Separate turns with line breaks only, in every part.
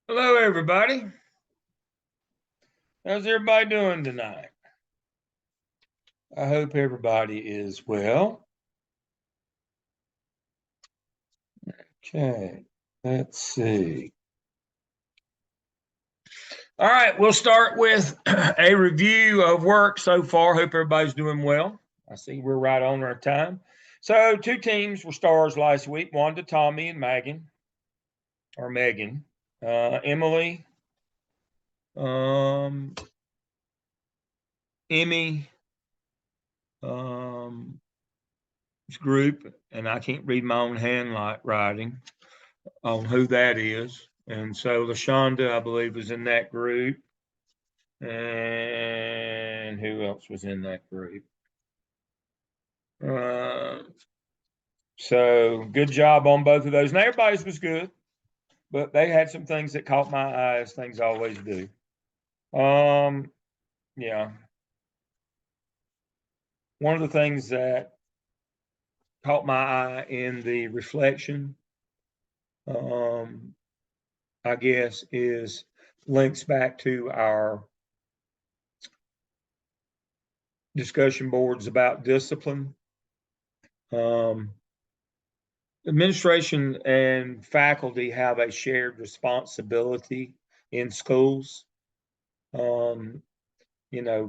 Hello, everybody. How's everybody doing tonight? I hope everybody is well. Okay, let's see. All right, we'll start with a review of work so far. Hope everybody's doing well. I see we're right on our time. So, two teams were stars last week. Wanda, Tommy, and Megan. Emily, um, Emmy, um, group, and I can't read my own handwriting on who that is. And so LaShonda, I believe, was in that group. And who else was in that group? Uh, so good job on both of those. And everybody's was good, but they had some things that caught my eye, as things always do. Yeah. One of the things that caught my eye in the reflection, I guess, is links back to our discussion boards about discipline. Administration and faculty have a shared responsibility in schools.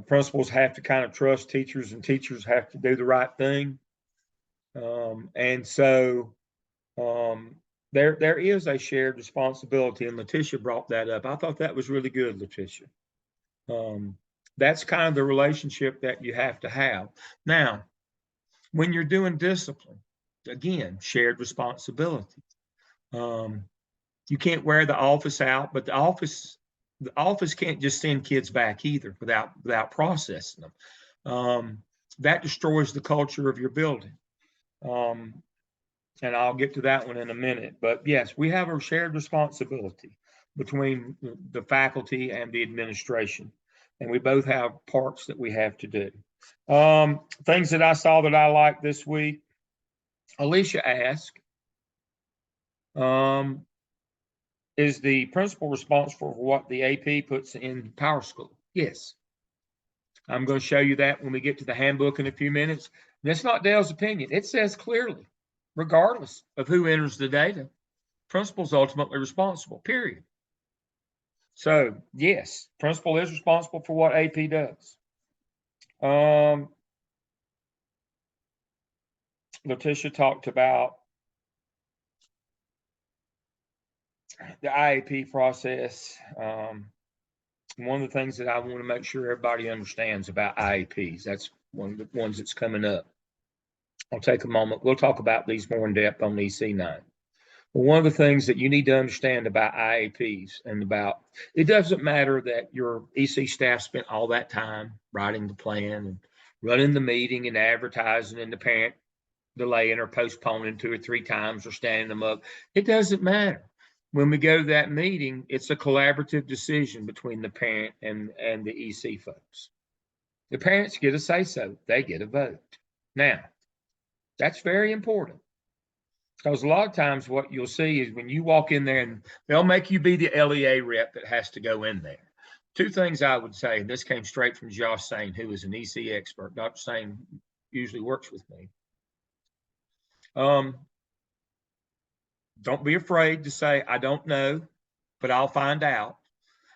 Principals have to kind of trust teachers, and teachers have to do the right thing. And so there is a shared responsibility, and Letitia brought that up. I thought that was really good, Letitia. That's kind of the relationship that you have to have. Now, when you're doing discipline, again, shared responsibility. You can't wear the office out, but the office can't just send kids back either without processing them. That destroys the culture of your building. And I'll get to that one in a minute. But yes, we have a shared responsibility between the faculty and the administration, and we both have parts that we have to do. Things that I saw that I liked this week. Alicia asked, is the principal responsible for what the AP puts in Power School? Yes. I'm going to show you that when we get to the handbook in a few minutes. That's not Dale's opinion. It says clearly, regardless of who enters the data, principal's ultimately responsible, period. So, yes, principal is responsible for what AP does. Letitia talked about the IAP process. One of the things that I want to make sure everybody understands about IAPs, that's one of the ones that's coming up. I'll take a moment. We'll talk about these more in depth on EC9. But one of the things that you need to understand about IAPs and about it doesn't matter that your EC staff spent all that time writing the plan and running the meeting and advertising and the parent delaying or postponing 2 or 3 times or standing them up. It doesn't matter. When we go to that meeting, it's a collaborative decision between the parent and the EC folks. The parents get a say so, they get a vote. Now, that's very important. Because a lot of times what you'll see is when you walk in there and they'll make you be the LEA rep that has to go in there. Two things I would say, and this came straight from Josh Sane, who is an EC expert. Dr. Sane usually works with me. Don't be afraid to say, I don't know, but I'll find out.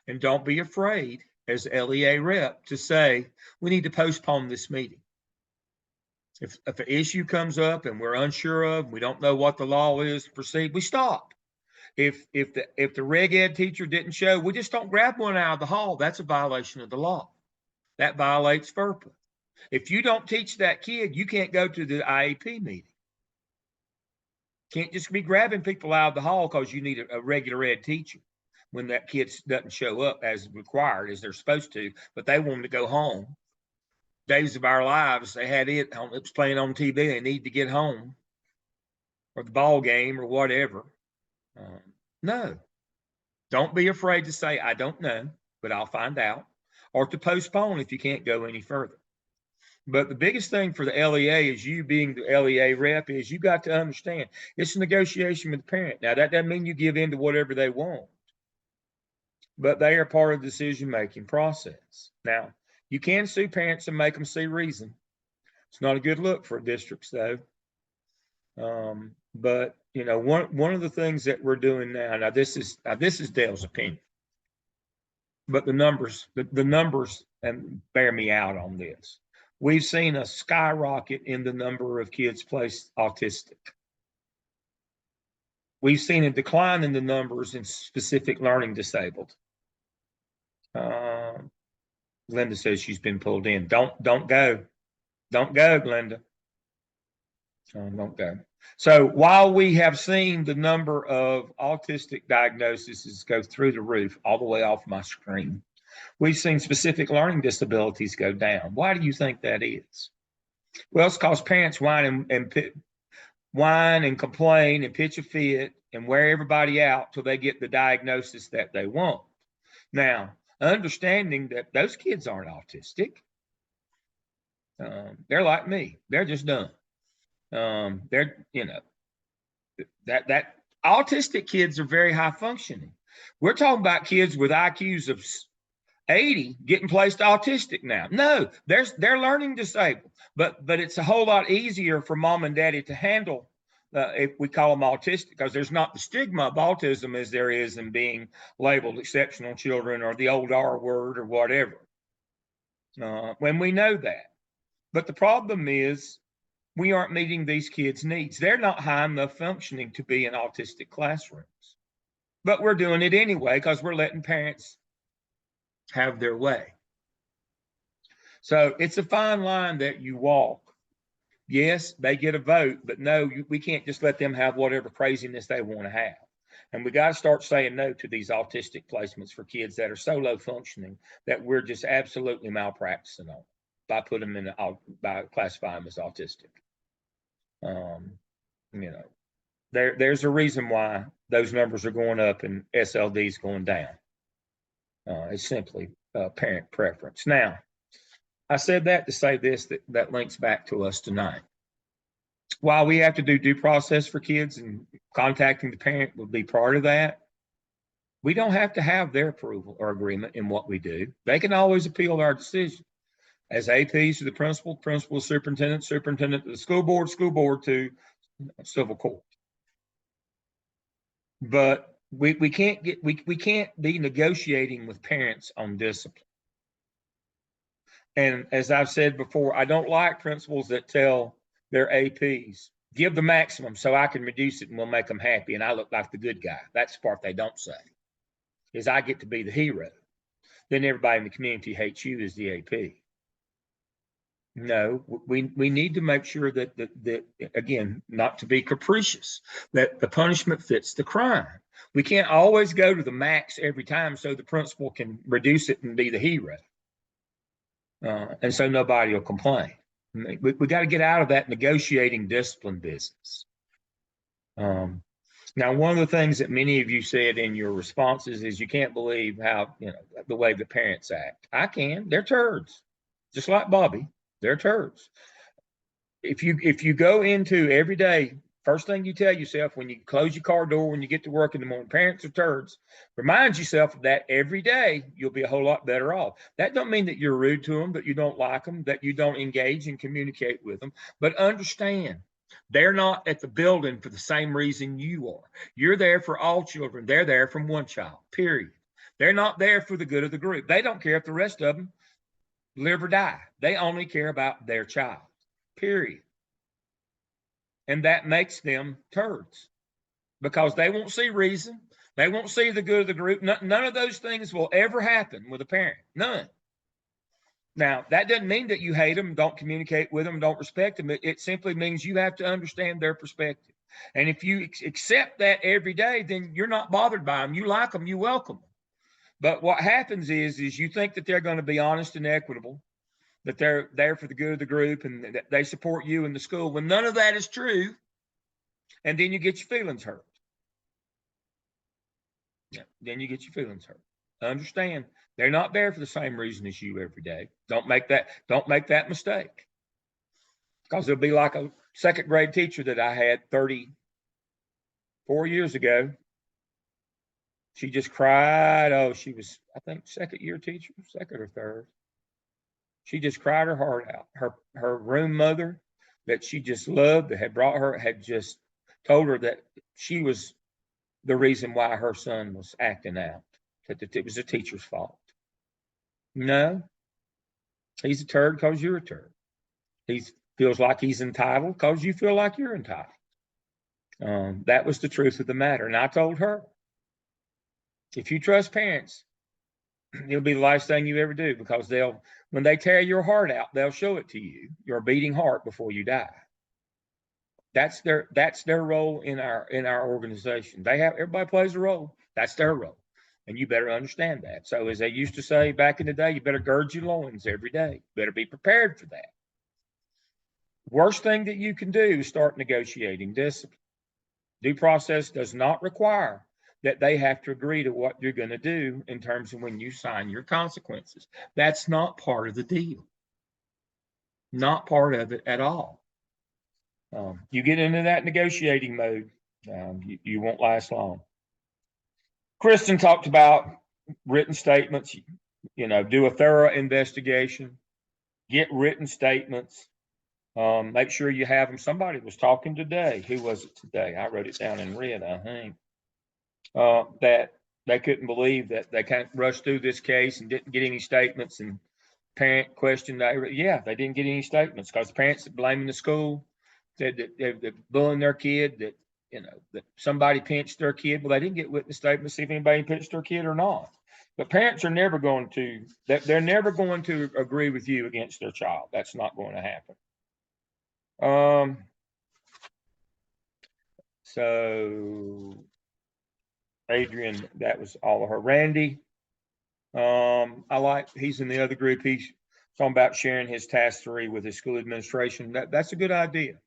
And don't be afraid as LEA rep to say, we need to postpone this meeting. If an issue comes up and we're unsure of, we don't know what the law is to proceed, we stop. If the reg ed teacher didn't show, we just don't grab one out of the hall. That's a violation of the law. That violates FERPA. If you don't teach that kid, you can't go to the IAP meeting. Can't just be grabbing people out of the hall because you need a regular ed teacher when that kid doesn't show up as required, as they're supposed to, but they want to go home. Days of Our Lives, they had it was playing on TV. They need to get home, or the ball game, or whatever. No, don't be afraid to say, I don't know, but I'll find out, or to postpone if you can't go any further. But the biggest thing for the LEA is you being the LEA rep is you got to understand it's a negotiation with the parent. Now, that doesn't mean you give in to whatever they want. but they are part of the decision-making process. Now, you can sue parents and make them see reason. It's not a good look for districts, though. But you know, one of the things that we're doing now this is Dale's opinion, but the numbers and bear me out on this. We've seen a skyrocket in the number of kids placed autistic. We've seen a decline in the numbers in specific learning disabled. Glenda says she's been pulled in. Don't go, Glenda. Don't go. So while we have seen the number of autistic diagnoses go through the roof, all the way off my screen, we've seen specific learning disabilities go down. Why do you think that is? Well, it's because parents whine and complain and pitch a fit and wear everybody out till they get the diagnosis that they want. Now, understanding that those kids aren't autistic. They're like me. They're just dumb. They're, you know, that autistic kids are very high functioning. We're talking about kids with IQs of 80 getting placed autistic now. No, they're learning disabled, but it's a whole lot easier for mom and daddy to handle if we call them autistic, because there's not the stigma of autism as there is in being labeled exceptional children or the old R word or whatever. When we know that. But the problem is we aren't meeting these kids' needs. They're not high enough functioning to be in autistic classrooms. But we're doing it anyway because we're letting parents have their way. So it's a fine line that you walk. Yes, they get a vote, but no, we can't just let them have whatever craziness they want to have. And we got to start saying no to these autistic placements for kids that are so low functioning that we're just absolutely malpracticing on by putting them in by classifying them as autistic. You know, there's a reason why those numbers are going up and SLD is going down. It's simply parent preference. Now, I said that to say this, that links back to us tonight. While we have to do due process for kids and contacting the parent will be part of that, we don't have to have their approval or agreement in what we do. They can always appeal our decision. As APs to the principal to superintendent to the school board to civil court. But we can't be negotiating with parents on discipline. And as I've said before, I don't like principals that tell their APs, give the maximum so I can reduce it and we'll make them happy. And I look like the good guy. That's the part they don't say, is I get to be the hero. Then everybody in the community hates you as the AP. No, we need to make sure that again, not to be capricious, that the punishment fits the crime. We can't always go to the max every time so the principal can reduce it and be the hero. And so nobody will complain. We got to get out of that negotiating discipline business. Now, one of the things that many of you said in your responses is you can't believe how, the way the parents act. I can. They're turds, just like Bobby. They're turds. If you go into every day, first thing you tell yourself when you close your car door, when you get to work in the morning, parents are turds. Remind yourself of that every day. You'll be a whole lot better off. That don't mean that you're rude to them, that you don't like them, that you don't engage and communicate with them. But understand, they're not at the building for the same reason you are. You're there for all children. They're there from one child, period. They're not there for the good of the group. They don't care if the rest of them live or die. They only care about their child, period. And that makes them turds because they won't see reason. They won't see the good of the group. None of those things will ever happen with a parent. None. Now, that doesn't mean that you hate them, don't communicate with them, don't respect them. It simply means you have to understand their perspective. And if you accept that every day, then you're not bothered by them. You like them, you welcome them. But what happens is you think that they're going to be honest and equitable, that they're there for the good of the group and that they support you in the school, when none of that is true. And then you get your feelings hurt. Yeah, then you get your feelings hurt. Understand, they're not there for the same reason as you every day. Don't make that mistake. Because it'll be like a second grade teacher that I had 34 years ago. She just cried. Oh, she was, I think, second year teacher, second or third. She just cried her heart out. Her room mother that she just loved, that had brought her, had just told her that she was the reason why her son was acting out, that it was the teacher's fault. No, he's a turd because you're a turd. He feels like he's entitled because you feel like you're entitled. That was the truth of the matter. And I told her, if you trust parents, it'll be the last thing you ever do, because when they tear your heart out, they'll show it to you, your beating heart, before you die. That's their role in our organization. Everybody plays a role. That's their role. And you better understand that. So as they used to say back in the day, you better gird your loins every day. You better be prepared for that. Worst thing that you can do is start negotiating discipline. Due process does not require that they have to agree to what you're going to do in terms of when you sign your consequences. That's not part of the deal. Not part of it at all. You get into that negotiating mode, you won't last long. Kristen talked about written statements. Do a thorough investigation, get written statements. Make sure you have them. Somebody was talking today. Who was it today? I wrote it down in red, I think. That they couldn't believe that they kind of rushed through this case and didn't get any statements. And parent questioned, yeah, they didn't get any statements because the parents blaming the school, said that they're bullying their kid, that somebody pinched their kid. Well, they didn't get witness statements to see if anybody pinched their kid or not. But parents are never going to, they're never going to agree with you against their child. That's not going to happen. So Adrian, that was all of her. Randy, he's in the other group. He's talking about sharing his task 3 with his school administration. That's a good idea.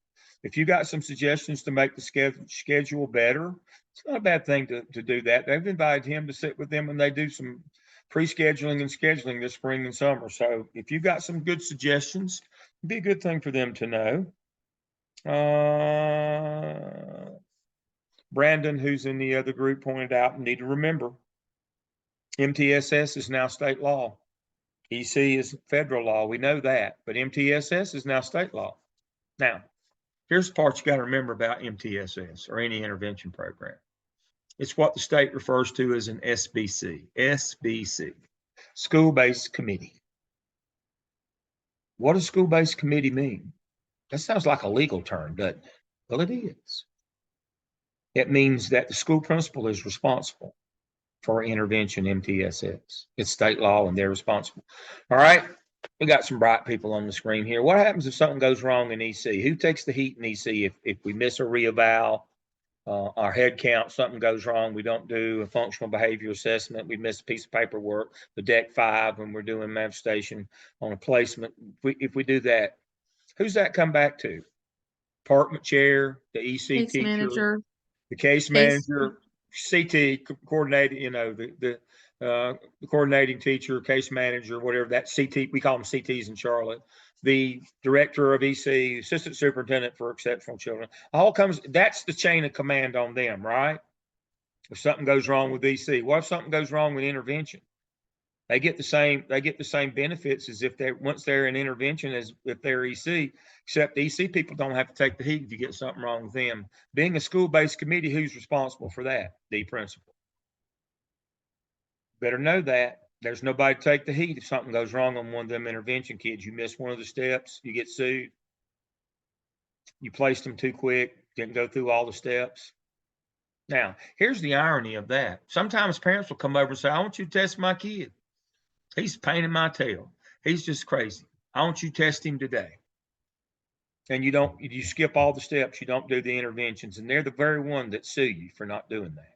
If you got some suggestions to make the schedule better, it's not a bad thing to do that. They've invited him to sit with them, and they do some pre-scheduling and scheduling this spring and summer. So if you've got some good suggestions, it'd be a good thing for them to know. Brandon, who's in the other group, pointed out, and need to remember, MTSS is now state law. EC is federal law. We know that, but MTSS is now state law. Now, here's the part you got to remember about MTSS, or any intervention program. It's what the state refers to as an SBC. SBC, school-based committee. What does school-based committee mean? That sounds like a legal term, doesn't it? Well, it is. It means that the school principal is responsible for intervention MTSS. It's state law and they're responsible. All right. We got some bright people on the screen here. What happens if something goes wrong in EC? Who takes the heat in EC if we miss a reeval, our head count, something goes wrong, we don't do a functional behavior assessment, we miss a piece of paperwork, the Deck 5 when we're doing manifestation on a placement. If we do that, who's that come back to? Department chair, the EC
Case
teacher,
manager.
the case manager, CT coordinating, the coordinating teacher, case manager, whatever that CT, we call them CTs in Charlotte, the director of EC, assistant superintendent for exceptional children, that's the chain of command on them, right? If something goes wrong with EC, what if something goes wrong with intervention? They get the same benefits as if once they're in intervention as if they're EC, except EC people don't have to take the heat if you get something wrong with them. Being a school-based committee, who's responsible for that? The principal. Better know that. There's nobody to take the heat if something goes wrong on one of them intervention kids. You miss one of the steps, you get sued. You placed them too quick, didn't go through all the steps. Now, here's the irony of that. Sometimes parents will come over and say, I want you to test my kid. He's a pain in my tail. He's just crazy. I want you to test him today. And you skip all the steps. You don't do the interventions. And they're the very one that sue you for not doing that.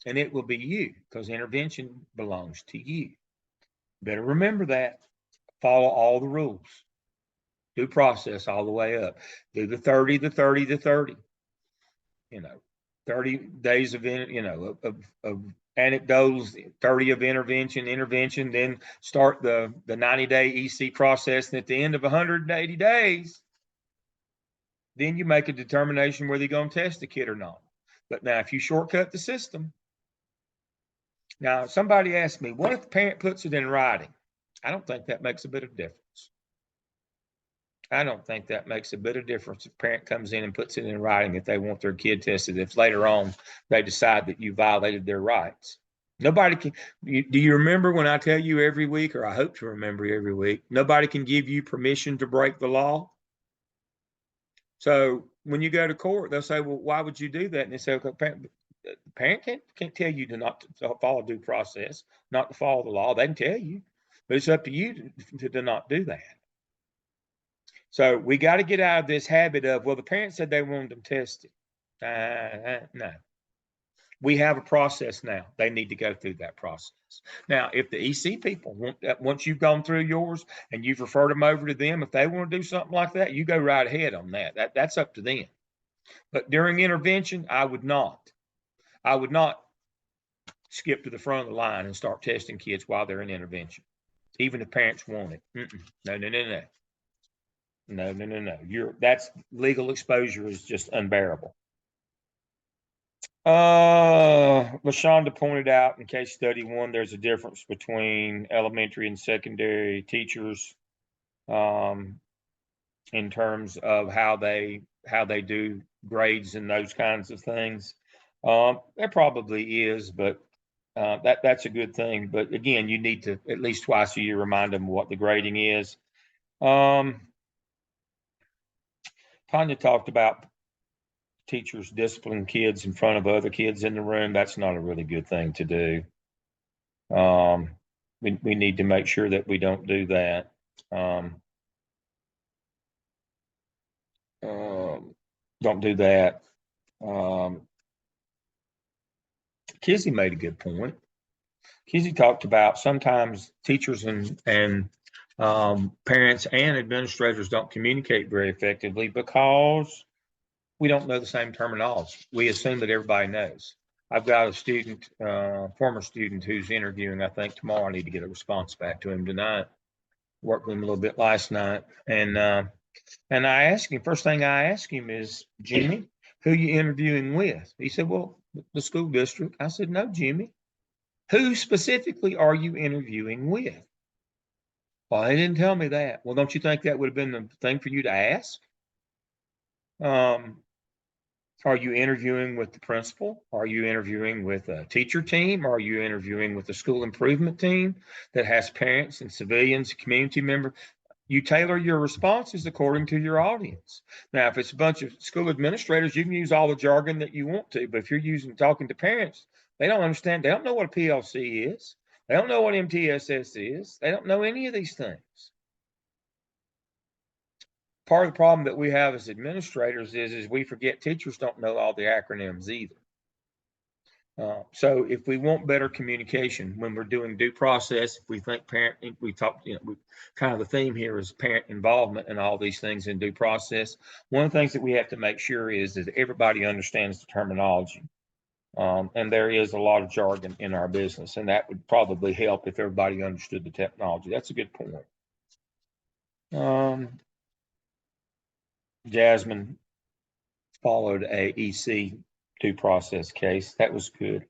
And it will be you, because intervention belongs to you. Better remember that. Follow all the rules. Due process all the way up. Do the 30, the 30, the 30. 30 days of anecdotes, 30 of intervention, then start the 90-day EC process. And at the end of 180 days, then you make a determination whether you're going to test the kid or not. But now, if you shortcut the system, Now, somebody asked me, what if the parent puts it in writing? I don't think that makes a bit of difference. I don't think that makes a bit of difference if a parent comes in and puts it in writing if they want their kid tested, if later on they decide that you violated their rights. Nobody can. Do you remember when I tell you every week, or I hope to remember every week, nobody can give you permission to break the law? So when you go to court, they'll say, well, why would you do that? And they say, okay, the parent can't tell you to not to follow due process, not to follow the law. They can tell you, but it's up to you to not do that. So we got to get out of this habit of, well, the parents said they wanted them tested. No. We have a process now. They need to go through that process. Now, if the EC people want that, once you've gone through yours and you've referred them over to them, if they want to do something like that, you go right ahead on that. That's up to them. But during intervention, I would not skip to the front of the line and start testing kids while they're in intervention, even if parents want it. No. That's legal exposure is just unbearable. LaShonda pointed out in case study 1, there's a difference between elementary and secondary teachers in terms of how they do grades and those kinds of things. There probably is, but that's a good thing. But again, you need to at least twice a year remind them what the grading is. Tanya talked about teachers discipline kids in front of other kids in the room. That's not a really good thing to do. We need to make sure that we don't do that. Don't do that. Kizzy made a good point. Kizzy talked about sometimes teachers and parents and administrators don't communicate very effectively because we don't know the same terminology. We assume that everybody knows. I've got a student, former student, who's interviewing, I think tomorrow. I need to get a response back to him tonight. Worked with him a little bit last night. And I asked him, first thing I asked him is, Jimmy, who are you interviewing with? He said, well, the school district. I said, no, Jimmy. Who specifically are you interviewing with? Well, they didn't tell me that. Well, don't you think that would have been the thing for you to ask? Are you interviewing with the principal? Are you interviewing with a teacher team? Are you interviewing with the school improvement team that has parents and civilians, community members? You tailor your responses according to your audience. Now, if it's a bunch of school administrators, you can use all the jargon that you want to, but if you're talking to parents, they don't understand. They don't know what a PLC is. They don't know what MTSS is. They don't know any of these things. Part of the problem that we have as administrators is we forget teachers don't know all the acronyms either. So if we want better communication when we're doing due process, if we think we talk, kind of the theme here is parent involvement in all these things in due process. One of the things that we have to make sure is that everybody understands the terminology. And there is a lot of jargon in our business, and that would probably help if everybody understood the technology. That's a good point. Jasmine followed a EC due process case. That was good.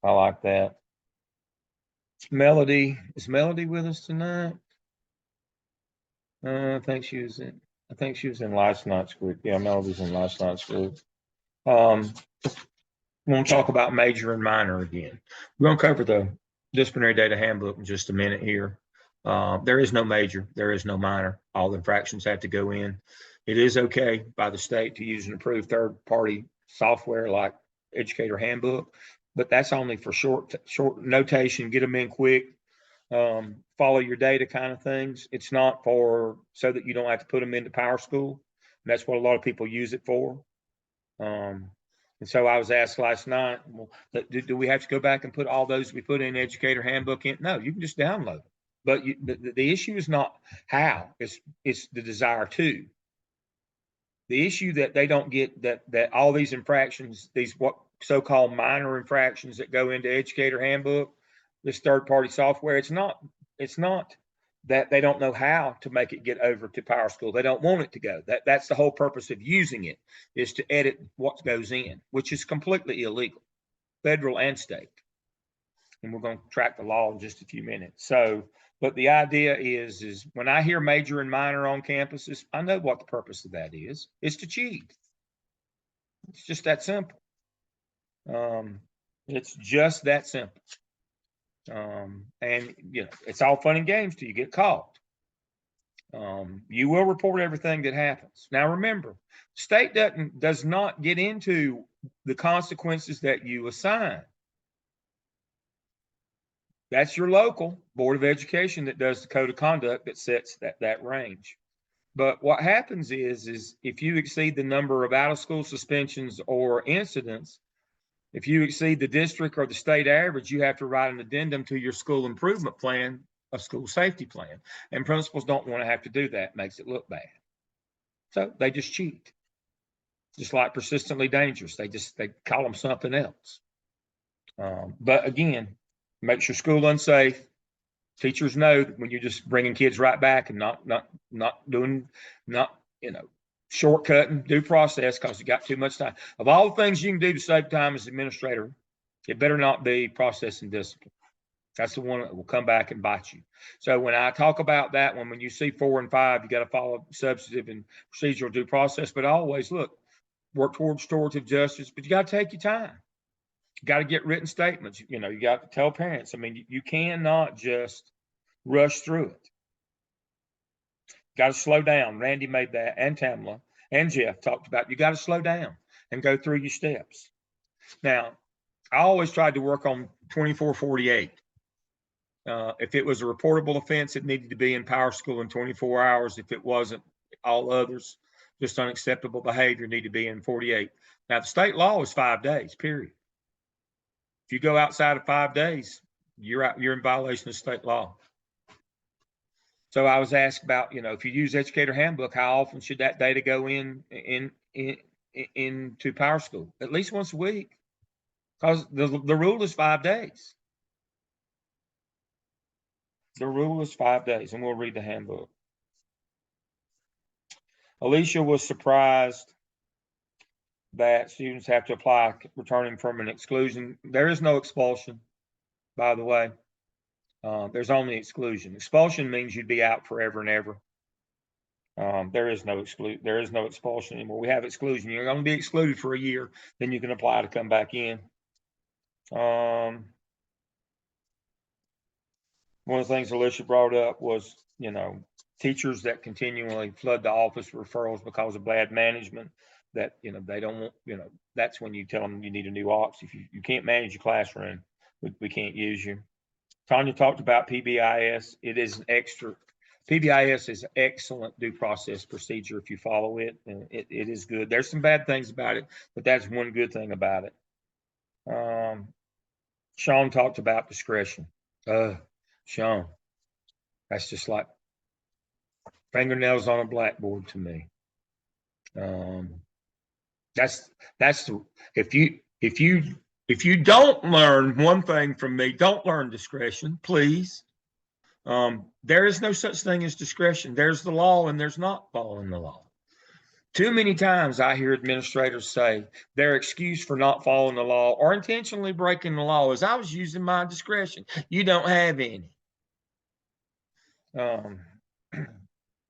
I like that. Melody, is Melody with us tonight? I think she was in last night's group. Yeah, Melody's in last night's group. We're going to talk about major and minor again. We're going to cover the disciplinary data handbook in just a minute here. There is no major, there is no minor. All infractions have to go in. It is okay by the state to use an approved third-party software like Educator Handbook, but that's only for short notation, get them in quick, follow your data kind of things. It's not for so that you don't have to put them into PowerSchool. And that's what a lot of people use it for. And so I was asked last night, well, do we have to go back and put all those we put in Educator Handbook in? No, you can just download them. But the issue is not how, it's the desire to. The issue that they don't get that all these infractions, these what so-called minor infractions that go into Educator Handbook, this third-party software, it's not that they don't know how to make it get over to PowerSchool. They don't want it to go. That's the whole purpose of using it, is to edit what goes in, which is completely illegal, federal and state. and we're going to track the law in just a few minutes. So, but the idea is when I hear major and minor on campuses, I know what the purpose of that is. It's to cheat. It's just that simple. It's just that simple. And you know, it's all fun and games till you get caught. You will report everything that happens. Now remember, state does not get into the consequences that you assign. That's your local Board of Education that does the code of conduct that sets that range. But what happens is if you exceed the number of out-of-school suspensions or incidents, if you exceed the district or the state average, you have to write an addendum to your school improvement plan, a school safety plan. And principals don't want to have to do that. It makes it look bad. So they just cheat. Just like persistently dangerous. They call them something else. But again, makes your school unsafe. Teachers know that when you're just bringing kids right back and not shortcutting due process because you got too much time. Of all the things you can do to save time as administrator, it better not be process and discipline. That's the one that will come back and bite you. So when I talk about that one, when you see 4 and 5, you got to follow substantive and procedural due process. But always work towards restorative justice. But you got to take your time. You got to get written statements. You know, you got to tell parents. I mean, you cannot just rush through it. Got to slow down. Randy made that, and Tamla and Jeff talked about you got to slow down and go through your steps. Now, I always tried to work on 2448. If it was a reportable offense, it needed to be in power school in 24 hours. If it wasn't, all others, just unacceptable behavior, need to be in 48. Now, the state law is 5 days, period. If you go outside of 5 days, you're in violation of state law. So I was asked about, you know, if you use educator handbook, how often should that data go into power school? At least once a week, because the rule is 5 days. The rule is 5 days, and we'll read the handbook. Alicia was surprised that students have to apply returning from an exclusion. There is no expulsion, by the way. There's only exclusion. Expulsion means you'd be out forever and ever. There is no expulsion anymore. We have exclusion. You're going to be excluded for a year, then you can apply to come back in. One of the things Alicia brought up was, you know, teachers that continually flood the office with referrals because of bad management, that, you know, they don't want, you know, that's when you tell them you need a new ops. If you can't manage your classroom, we can't use you. Tanya talked about PBIS. It is PBIS is excellent due process procedure if you follow it. And it is good. There's some bad things about it, but that's one good thing about it. Sean talked about discretion. Sean, that's just like fingernails on a blackboard to me. If you don't learn one thing from me, don't learn discretion, please. There is no such thing as discretion. There's the law, and there's not following the law. Too many times I hear administrators say their excuse for not following the law or intentionally breaking the law is, I was using my discretion. You don't have any.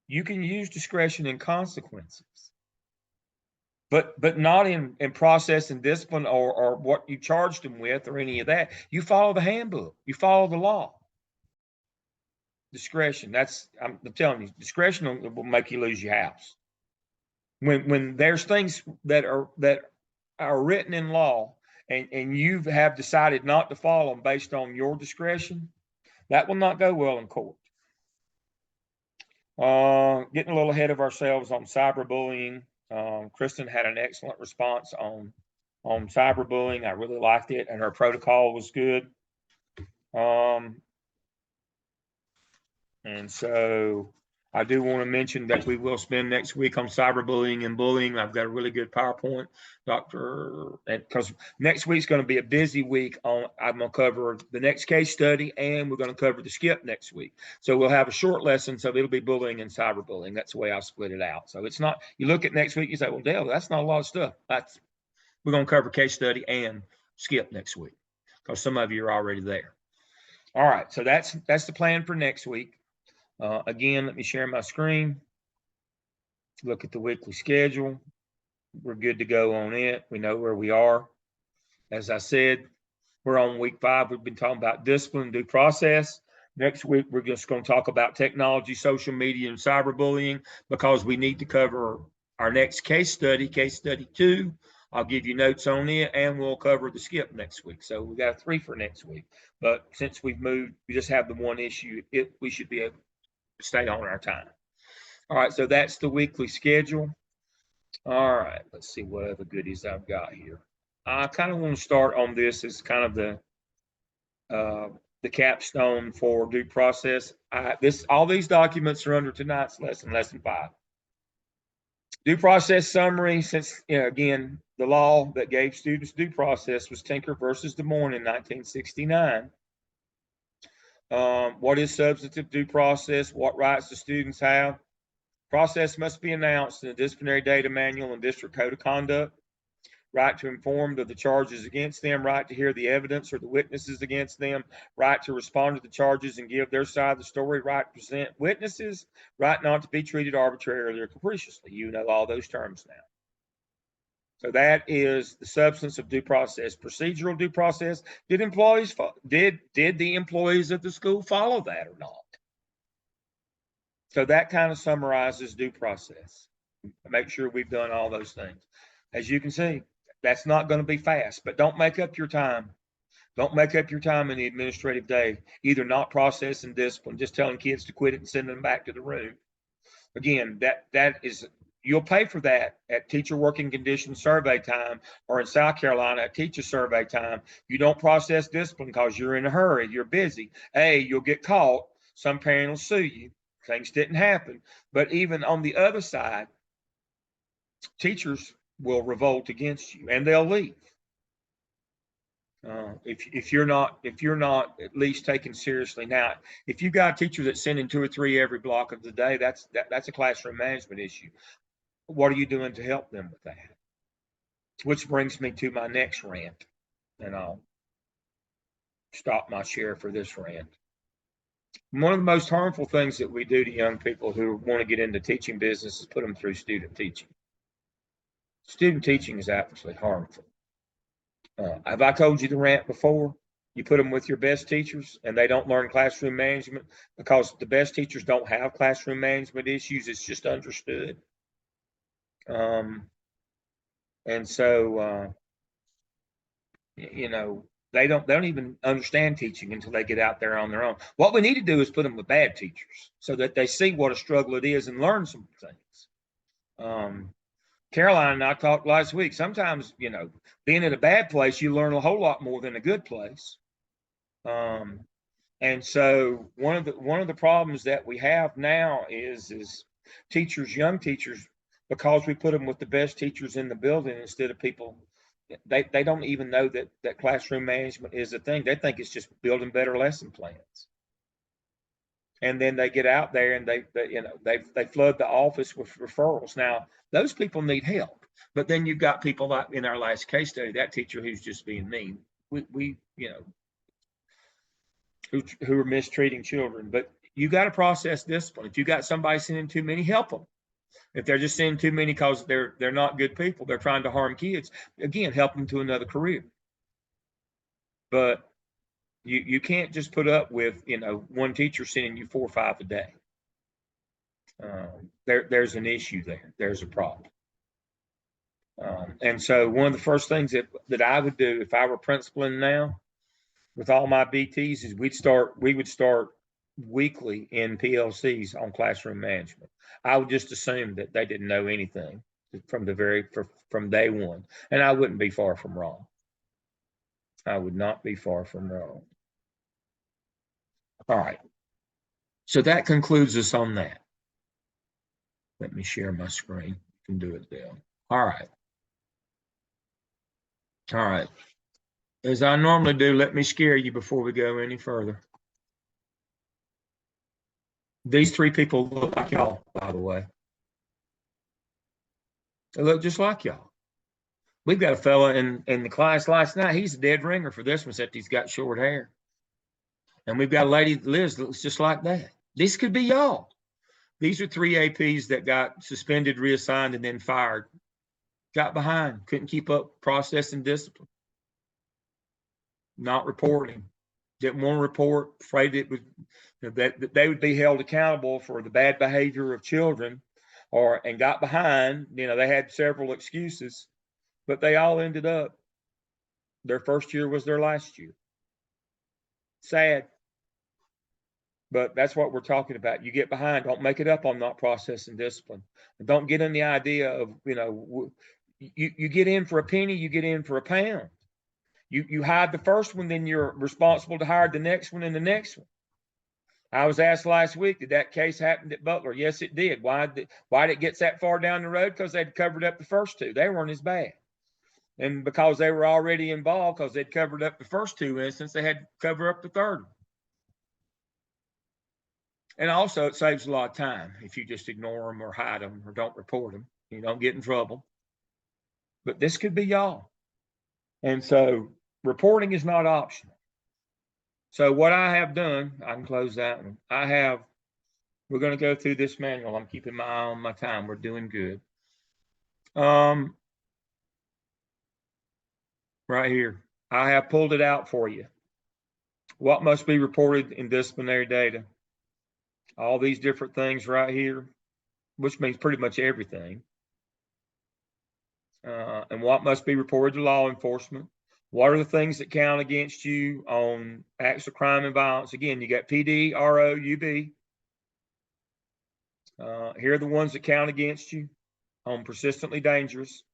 You can use discretion in consequences, but not in process and discipline or what you charged them with or any of that. You follow the handbook. You follow the law. Discretion. I'm telling you, discretion will make you lose your house. When there's things that are written in law and you have decided not to follow them based on your discretion, that will not go well in court. Getting a little ahead of ourselves on cyberbullying. Kristen had an excellent response on cyberbullying. I really liked it, and her protocol was good. And so I do want to mention that we will spend next week on cyberbullying and bullying. I've got a really good PowerPoint, because next week's going to be a busy week. I'm going to cover the next case study, and we're going to cover the skip next week. So we'll have a short lesson, so it'll be bullying and cyberbullying. That's the way I split it out. So it's not, you look at next week, you say, well, Dale, that's not a lot of stuff. We're going to cover case study and skip next week, because some of you are already there. All right, so that's the plan for next week. Again, let me share my screen. Look at the weekly schedule. We're good to go on it. We know where we are. As I said, we're on week 5. We've been talking about discipline, due process. Next week, we're just going to talk about technology, social media, and cyberbullying, because we need to cover our next case study 2. I'll give you notes on it, and we'll cover the skip next week. So we got 3 for next week. But since we've moved, we just have the one issue. We should be able to stay on our time. All right, so that's the weekly schedule. All right, let's see what other goodies I've got here. I kind of want to start on this as kind of the capstone for due process. All these documents are under tonight's lesson 5. Due process summary. Since again, the law that gave students due process was Tinker versus Des Moines in 1969. What is substantive due process? What rights do students have? Process must be announced in the disciplinary data manual and district code of conduct. Right to inform of the charges against them, right to hear the evidence or the witnesses against them, right to respond to the charges and give their side of the story, right to present witnesses, right not to be treated arbitrarily or capriciously. You know all those terms now. So that is the substance of due process. Procedural due process. Did the employees of the school follow that or not? So that kind of summarizes due process. Make sure we've done all those things. As you can see, that's not going to be fast, but don't make up your time. Don't make up your time in the administrative day, either not processing discipline, just telling kids to quit it and sending them back to the room. Again, that is, you'll pay for that at teacher working conditions survey time, or in South Carolina at teacher survey time. You don't process discipline because you're in a hurry, you're busy. You'll get caught. Some parent will sue you. Things didn't happen. But even on the other side, teachers will revolt against you and they'll leave. If you're not at least taken seriously. Now, if you've got a teacher that's sending 2 or 3 every block of the day, that's a classroom management issue. What are you doing to help them with that? Which brings me to my next rant, and I'll stop my share for this rant. One of the most harmful things that we do to young people who want to get into teaching business is put them through student teaching. Student teaching is absolutely harmful. Have I told you the rant before? You put them with your best teachers and they don't learn classroom management because the best teachers don't have classroom management issues. It's just understood. And so, they don't even understand teaching until they get out there on their own. What we need to do is put them with bad teachers so that they see what a struggle it is and learn some things. Caroline and I talked last week. Sometimes, being in a bad place, you learn a whole lot more than a good place. And so one of the problems that we have now is teachers, young teachers, because we put them with the best teachers in the building instead of people, they don't even know that classroom management is a thing. They think it's just building better lesson plans. And then they get out there and they flood the office with referrals. Now, those people need help. But then you've got people like in our last case study, that teacher who's just being mean. We who are mistreating children. But you got to process discipline. If you got somebody sending too many, help them. If they're just sending too many because they're not good people, they're trying to harm kids, again, help them to another career. But you can't just put up with one teacher sending you 4 or 5 a day. There's an issue there. There's a problem. And so one of the first things that I would do if I were principaling now with all my BTs is we would start weekly in PLCs on classroom management. I would just assume that they didn't know anything from day one, and I wouldn't be far from wrong. I would not be far from wrong. All right. So that concludes us on that. Let me share my screen. You can do it then. All right. All right. As I normally do, let me scare you before we go any further. These 3 people look like y'all, by the way. They look just like y'all. We've got a fella in the class last night. He's a dead ringer for this one, except he's got short hair. And we've got a lady, Liz, that looks just like that. This could be y'all. These are 3 APs that got suspended, reassigned, and then fired. Got behind, couldn't keep up process and discipline. Not reporting, didn't want to report, afraid it was that they would be held accountable for the bad behavior of children, and got behind. They had several excuses, but they all ended up. Their first year was their last year. Sad. But that's what we're talking about. You get behind, don't make it up on not process and discipline. And don't get in the idea of, you get in for a penny, you get in for a pound. You hide the first one, then you're responsible to hire the next one and the next one. I was asked last week, did that case happen at Butler? Yes, it did. Why did it get that far down the road? Because they'd covered up the first two. They weren't as bad. And because they were already involved, because they'd covered up the first two instances, they had to cover up the third one. And also, it saves a lot of time if you just ignore them or hide them or don't report them. You don't get in trouble. But this could be y'all. And so reporting is not optional. So what I have done, I can close that one. We're going to go through this manual. I'm keeping my eye on my time. We're doing good. Right here, I have pulled it out for you. What must be reported in disciplinary data? All these different things right here, which means pretty much everything. And what must be reported to law enforcement? What are the things that count against you on acts of crime and violence? Again, you got PD, RO, UB. Here are the ones that count against you on persistently dangerous.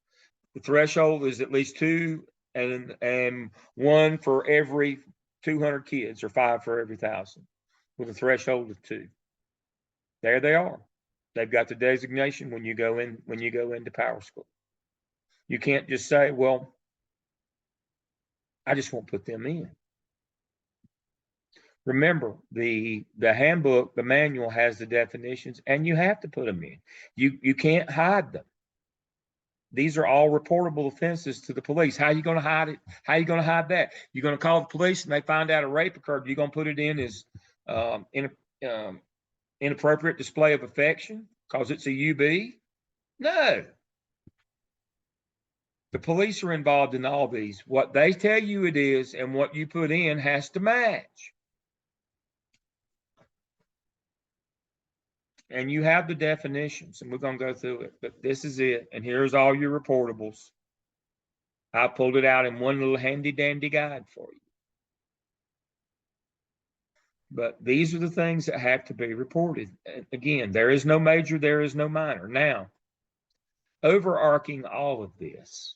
The threshold is at least 2 and 1 for every 200 kids, or 5 for every 1,000, with a threshold of 2. There they are. They've got the designation when you go into power school. You can't just say, well, I just won't put them in. Remember, the handbook, the manual has the definitions, and you have to put them in. You can't hide them. These are all reportable offenses to the police. How are you going to hide it? How are you going to hide that? You're going to call the police and they find out a rape occurred. You're going to put it in as inappropriate display of affection because it's a UB? No. The police are involved in all these. What they tell you it is and what you put in has to match. And you have the definitions, and we're going to go through it, but this is it. And here's all your reportables. I pulled it out in one little handy dandy guide for you. But these are the things that have to be reported. And again, there is no major, there is no minor. Now, overarching all of this,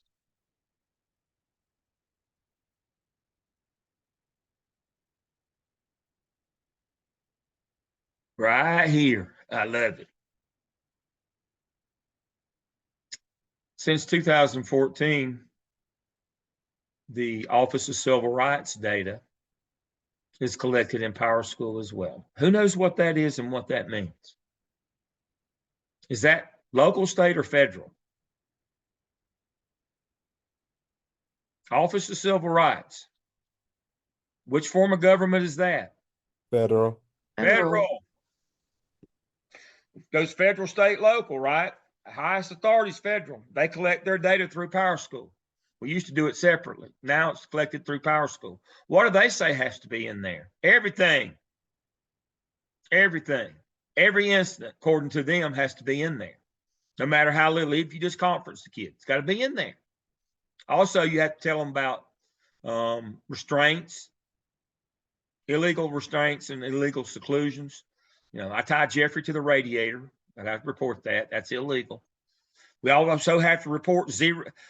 right here, I love it. Since 2014, the Office of Civil Rights data is collected in Power School as well. Who knows what that is and what that means? Is that local, state, or federal? Office of Civil Rights. Which form of government is that?
Federal.
Federal. Goes federal, state, local, right? The highest authority is federal. They collect their data through Power School. We used to do it separately. Now it's collected through Power School. What do they say has to be in there? Everything. Everything. Every incident, according to them, has to be in there. No matter how little, if you just conference the kids, it's got to be in there. Also, you have to tell them about restraints, illegal restraints and illegal seclusions. I tied Jeffrey to the radiator. I have to report that. That's illegal. We also have to report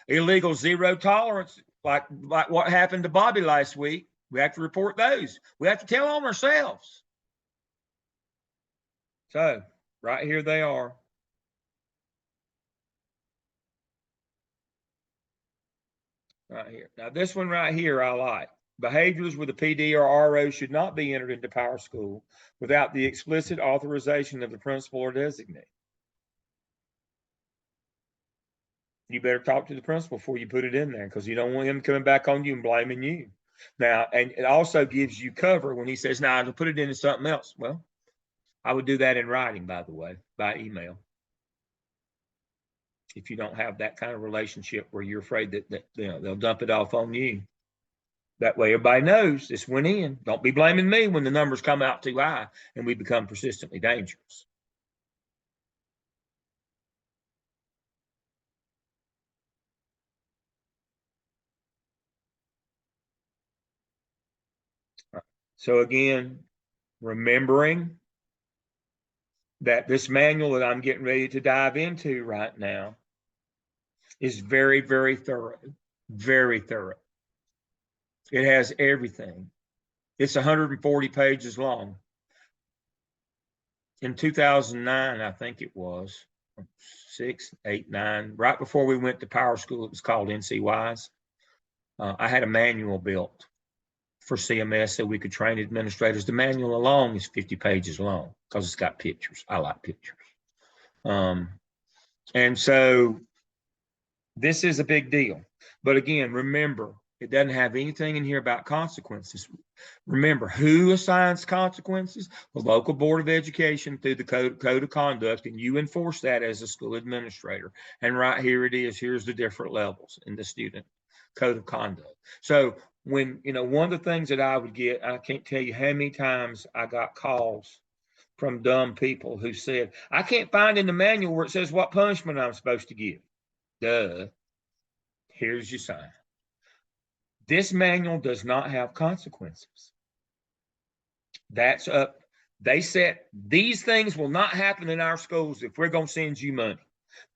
illegal zero tolerance, like what happened to Bobby last week. We have to report those. We have to tell on ourselves. So right here they are. Right here. Now this one right here I like. Behaviors with a PD or RO should not be entered into Power School without the explicit authorization of the principal or designee. You better talk to the principal before you put it in there, because you don't want him coming back on you and blaming you. Now, and it also gives you cover when he says, "Now, I'll put it into something else." Well, I would do that in writing, by the way, by email. If you don't have that kind of relationship where you're afraid that they'll dump it off on you. That way everybody knows this went in. Don't be blaming me when the numbers come out too high and we become persistently dangerous. So again, remembering that this manual that I'm getting ready to dive into right now is very, very thorough, very thorough. It has everything. It's 140 pages long. In 2009, I think it was 6, 8, 9, right before we went to Power School, it was called NCWise. I had a manual built for CMS so we could train administrators. The manual alone is 50 pages long because it's got pictures. I like pictures. And so this is a big deal. But again, remember, it doesn't have anything in here about consequences. Remember, who assigns consequences? The local board of education through the code of conduct, and you enforce that as a school administrator. And right here it is. Here's the different levels in the student code of conduct. So when, one of the things that I would get, I can't tell you how many times I got calls from dumb people who said, "I can't find in the manual where it says what punishment I'm supposed to give." Duh. Here's your sign. This manual does not have consequences. That's up. They said these things will not happen in our schools if we're going to send you money.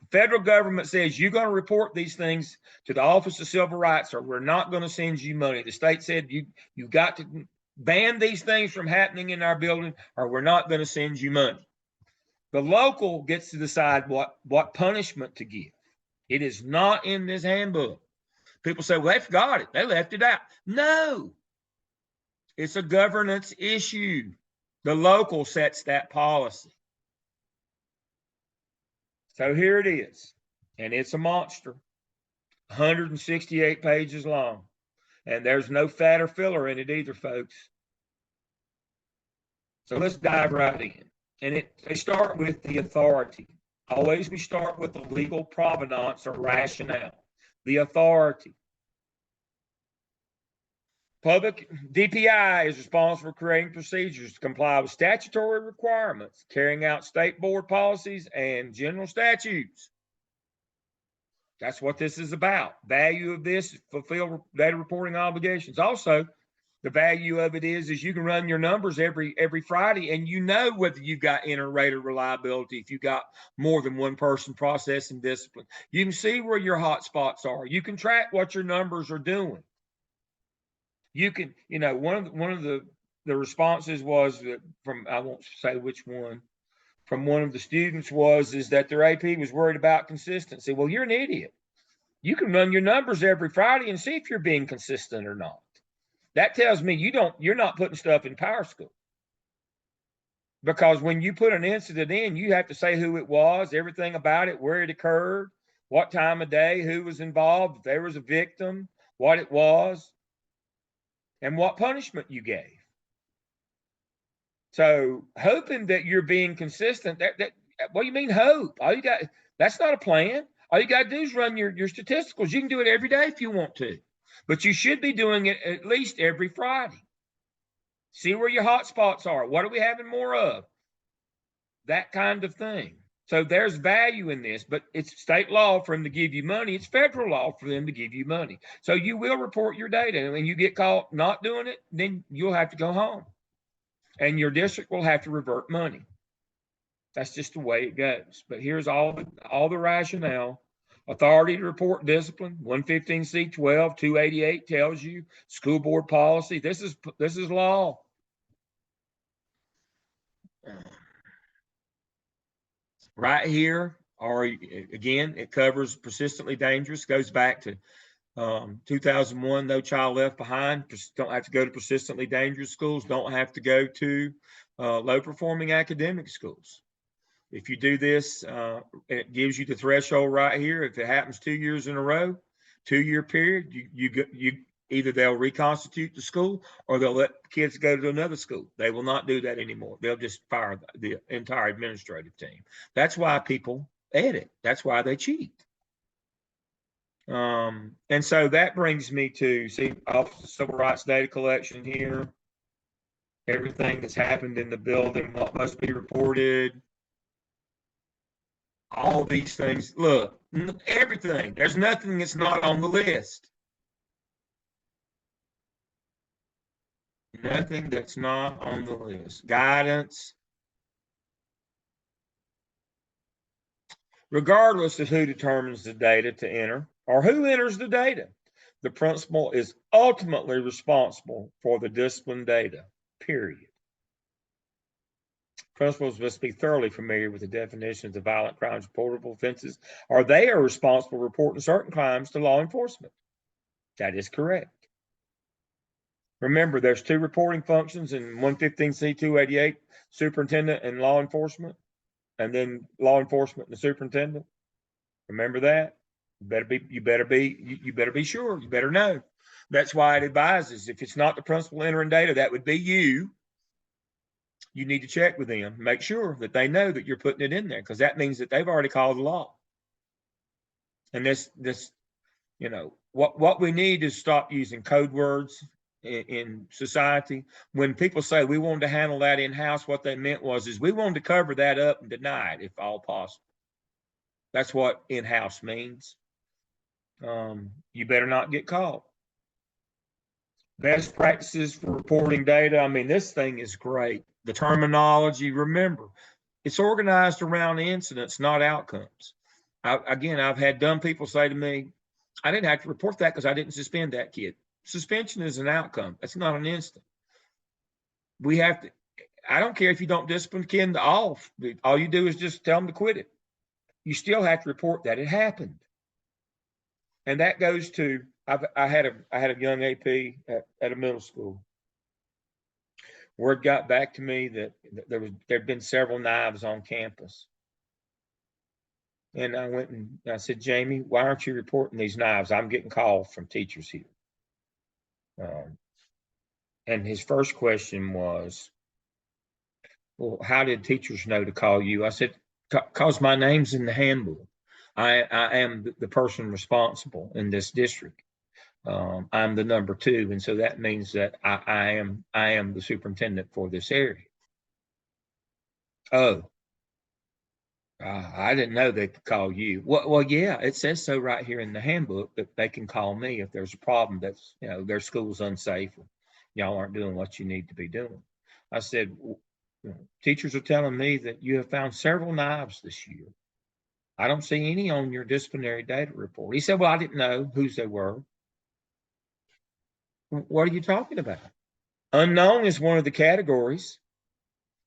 The federal government says you're going to report these things to the Office of Civil Rights or we're not going to send you money. The state said you've got to ban these things from happening in our building or we're not going to send you money. The local gets to decide what punishment to give. It is not in this handbook. People say, "Well, they forgot it. They left it out." No, it's a governance issue. The local sets that policy. So here it is. And it's a monster. 168 pages long. And there's no fat or filler in it either, folks. So let's dive right in. And they start with the authority. Always we start with the legal provenance or rationale. The authority. Public DPI is responsible for creating procedures to comply with statutory requirements, carrying out state board policies and general statutes. That's what this is about. Value of this, fulfill data reporting obligations. Also, the value of it is you can run your numbers every Friday and you know whether you've got inter-rater reliability, if you've got more than one person processing discipline. You can see where your hot spots are. You can track what your numbers are doing. You can, one of the responses was that from, I won't say which one, from one of the students is that their AP was worried about consistency. Well, you're an idiot. You can run your numbers every Friday and see if you're being consistent or not. That tells me you're not putting stuff in Power School. Because when you put an incident in, you have to say who it was, everything about it, where it occurred, what time of day, who was involved, if there was a victim, what it was, and what punishment you gave. So hoping that you're being consistent, what do you mean hope? That's not a plan. All you got to do is run your statisticals. You can do it every day if you want to, but you should be doing it at least every Friday. See where your hot spots are. What are we having more of? That kind of thing. So there's value in this, but it's state law for them to give you money. It's federal law for them to give you money. So you will report your data. And when you get caught not doing it, then you'll have to go home. And your district will have to revert money. That's just the way it goes. But here's all the rationale. Authority to report discipline, 115C12, 288 tells you school board policy. This is law. Right here, or again, it covers persistently dangerous, goes back to 2001, no child left behind. Don't have to go to persistently dangerous schools, don't have to go to low performing academic schools. If you do this, it gives you the threshold right here. If it happens 2 years in a row, 2-year period, Either they'll reconstitute the school or they'll let kids go to another school. They will not do that anymore. They'll just fire the entire administrative team. That's why people edit. That's why they cheat. And so that brings me to see Office of Civil Rights data collection here. Everything that's happened in the building, what must be reported. All these things. Look, everything. There's nothing that's not on the list. Nothing that's not on the list. Guidance. Regardless of who determines the data to enter or who enters the data, the principal is ultimately responsible for the discipline data, period. Principals must be thoroughly familiar with the definitions of violent crimes, reportable offenses, or they are responsible for reporting certain crimes to law enforcement. That is correct. Remember, there's two reporting functions in 115C288, superintendent and law enforcement, and then law enforcement and the superintendent. Remember that? You better be sure. You better know. That's why it advises if it's not the principal entering data, that would be you. You need to check with them, make sure that they know that you're putting it in there, because that means that they've already called the law. And this, you know, what we need is stop using code words in society. When people say we wanted to handle that in-house, what they meant is we wanted to cover that up and deny it if all possible. That's what in-house means. You better not get caught. Best practices for reporting data. I mean, this thing is great. The terminology, remember, it's organized around incidents, not outcomes. I've had dumb people say to me, I didn't have to report that because I didn't suspend that kid. Suspension is an outcome. That's not an incident. We have to, I don't care if you don't discipline the kid off. All you do is just tell them to quit it. You still have to report that it happened. And that goes to, I had a young AP at a middle school. Word got back to me that there'd been several knives on campus. And I went and I said, Jamie, why aren't you reporting these knives? I'm getting calls from teachers here. And his first question was, well, how did teachers know to call you? I said, because my name's in the handbook. I am the person responsible in this district. I'm the number 2, and so that means that I am the superintendent for this area. Oh, I didn't know they could call you. Well, yeah, it says so right here in the handbook that they can call me if there's a problem that's, you know, their school's unsafe, or y'all aren't doing what you need to be doing. I said, teachers are telling me that you have found several knives this year. I don't see any on your disciplinary data report. He said, well, I didn't know whose they were. What are you talking about? Unknown is one of the categories.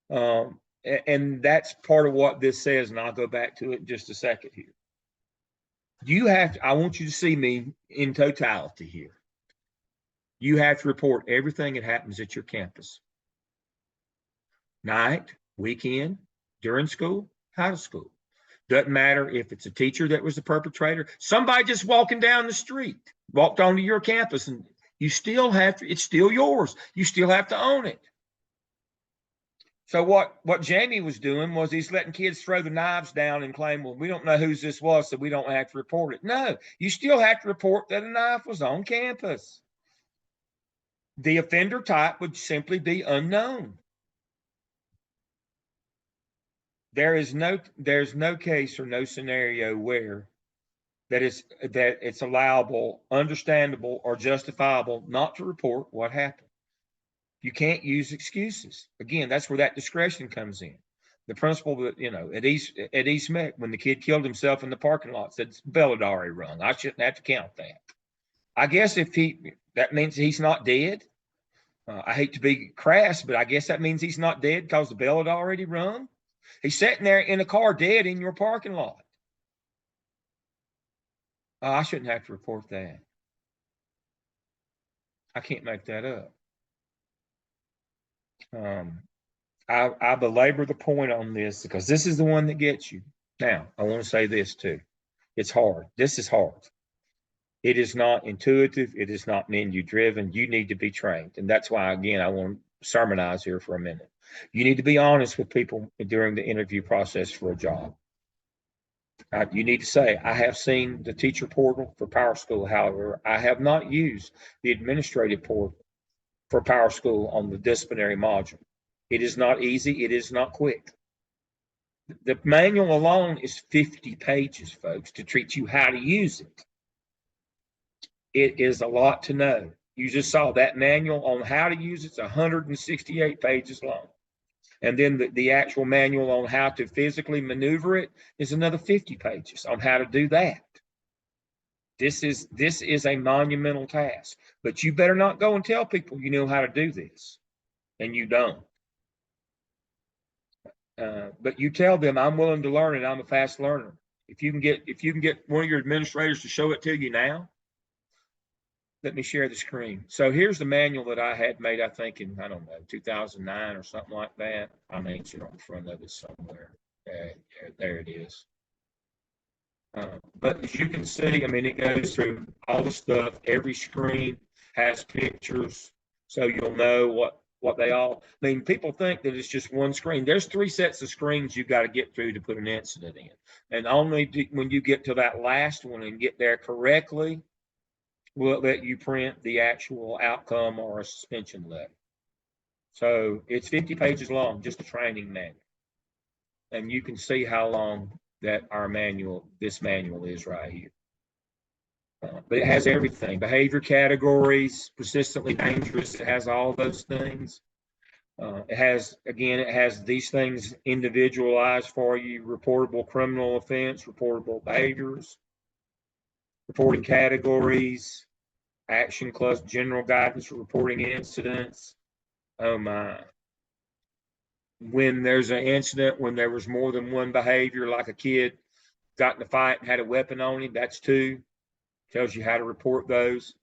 And that's part of what this says, and I'll go back to it in just a second here. I want you to see me in totality here. You have to report everything that happens at your campus. Night, weekend, during school, out of school. Doesn't matter if it's a teacher that was the perpetrator. Somebody just walking down the street, walked onto your campus, and you still have to, it's still yours. You still have to own it. So what Jamie was doing was he's letting kids throw the knives down and claim, well, we don't know whose this was, so we don't have to report it. No, you still have to report that a knife was on campus. The offender type would simply be unknown. There's no case or no scenario where that it's allowable, understandable, or justifiable not to report what happened. You can't use excuses. Again, that's where that discretion comes in. The principal that, you know, at East Meck, when the kid killed himself in the parking lot, said bell had already rung. I shouldn't have to count that. I guess that means he's not dead. I hate to be crass, but I guess that means he's not dead because the bell had already rung. He's sitting there in a car dead in your parking lot. I shouldn't have to report that. I can't make that up. I belabor the point on this because this is the one that gets you. Now, I want to say this too. It's hard. This is hard. It is not intuitive. It is not menu driven. You need to be trained. And that's why, again, I want to sermonize here for a minute. You need to be honest with people during the interview process for a job. You need to say, I have seen the teacher portal for Power School. However, I have not used the administrative portal for Power School on the disciplinary module. It is not easy. It is not quick. The manual alone is 50 pages, folks, to teach you how to use it. It is a lot to know. You just saw that manual on how to use it's 168 pages long. And then the actual manual on how to physically maneuver it is another 50 pages on how to do that. This is a monumental task, but you better not go and tell people you know how to do this, and you don't. But you tell them, I'm willing to learn and I'm a fast learner. If you can get one of your administrators to show it to you now, let me share the screen. So here's the manual that I had made, I think in, I don't know, 2009 or something like that. I may sit on the front of it somewhere. There it is. But as you can see, I mean, it goes through all the stuff. Every screen has pictures, so you'll know what they all. I mean, people think that it's just one screen. There's 3 sets of screens you've got to get through to put an incident in, and only when you get to that last one and get there correctly, will it let you print the actual outcome or a suspension letter. So it's 50 pages long, just a training manual, and you can see how long that this manual is right here. But it has everything: behavior categories, persistently dangerous. It has all those things. It has these things individualized for you: reportable criminal offense, reportable behaviors, reporting categories, action plus general guidance for reporting incidents. Oh my. When there's an incident, when there was more than one behavior, like a kid got in a fight and had a weapon on him, that's 2. Tells you how to report those.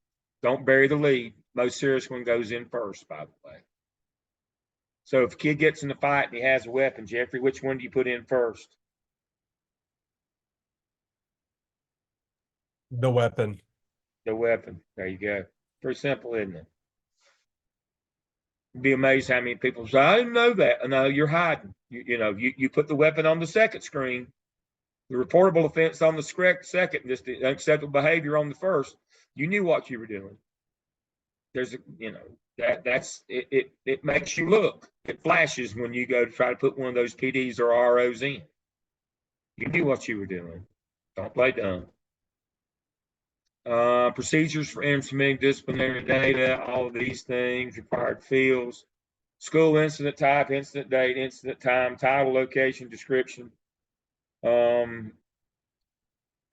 Don't bury the lead. Most serious one goes in first, by the way. So if a kid gets in a fight and he has a weapon, Jeffrey, which one do you put in first?
The weapon.
The weapon. There you go. Pretty simple, isn't it? You'd be amazed how many people say, I didn't know that. No, you're hiding. You put the weapon on the second screen, the reportable offense on the second, just the unacceptable behavior on the first. You knew what you were doing. There's that's it. It makes you look. It flashes when you go to try to put one of those PDs or ROs in. You knew what you were doing. Don't play dumb. Procedures for submitting disciplinary data, all of these things, required fields, school incident type, incident date, incident time, title, location, description, a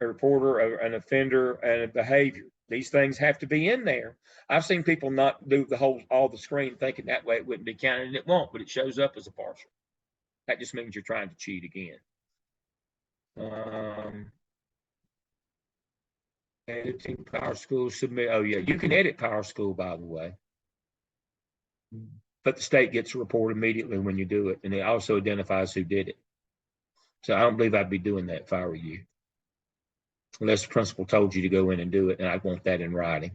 reporter, an offender, and a behavior. These things have to be in there. I've seen people not do all the screen thinking that way it wouldn't be counted, and it won't, but it shows up as a partial. That just means you're trying to cheat again. Editing Power School submit. Oh yeah, you can edit Power School, by the way, but the state gets a report immediately when you do it, and it also identifies who did it. So I don't believe I'd be doing that if I were you, unless the principal told you to go in and do it, and I want that in writing.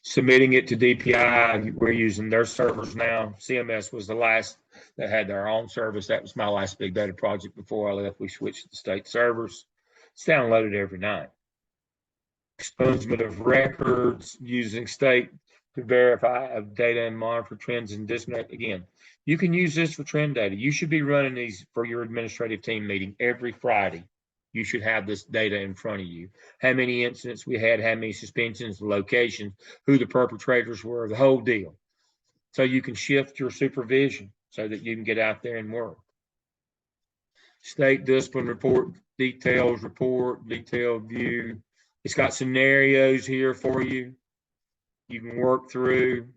Submitting it to DPI, we're using their servers now. CMS was the last that had their own service. That was my last big data project before I left. We switched to the state servers. It's downloaded every night. Expungement of records using state to verify of data and monitor trends and disconnect. Again, you can use this for trend data. You should be running these for your administrative team meeting every Friday. You should have this data in front of you. How many incidents we had, how many suspensions, the locations, who the perpetrators were, the whole deal. So you can shift your supervision so that you can get out there and work. State discipline report, details report, detailed view. It's got scenarios here for you. You can work through.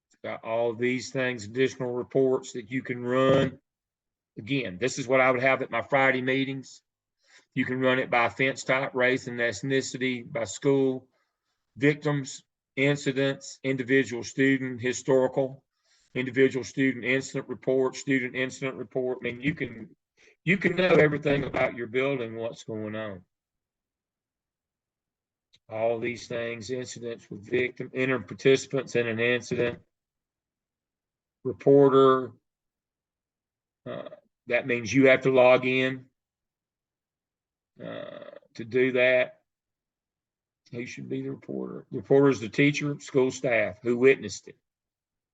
It's got all these things, additional reports that you can run. Again, this is what I would have at my Friday meetings. You can run it by offense type, race and ethnicity, by school, victims, incidents, individual student, historical, individual student incident report, student incident report. I mean, you can know everything about your building, what's going on. All these things, incidents with victim, enter participants in an incident, reporter. That means you have to log in to do that. Who should be the reporter? The reporter is the teacher, school staff who witnessed it.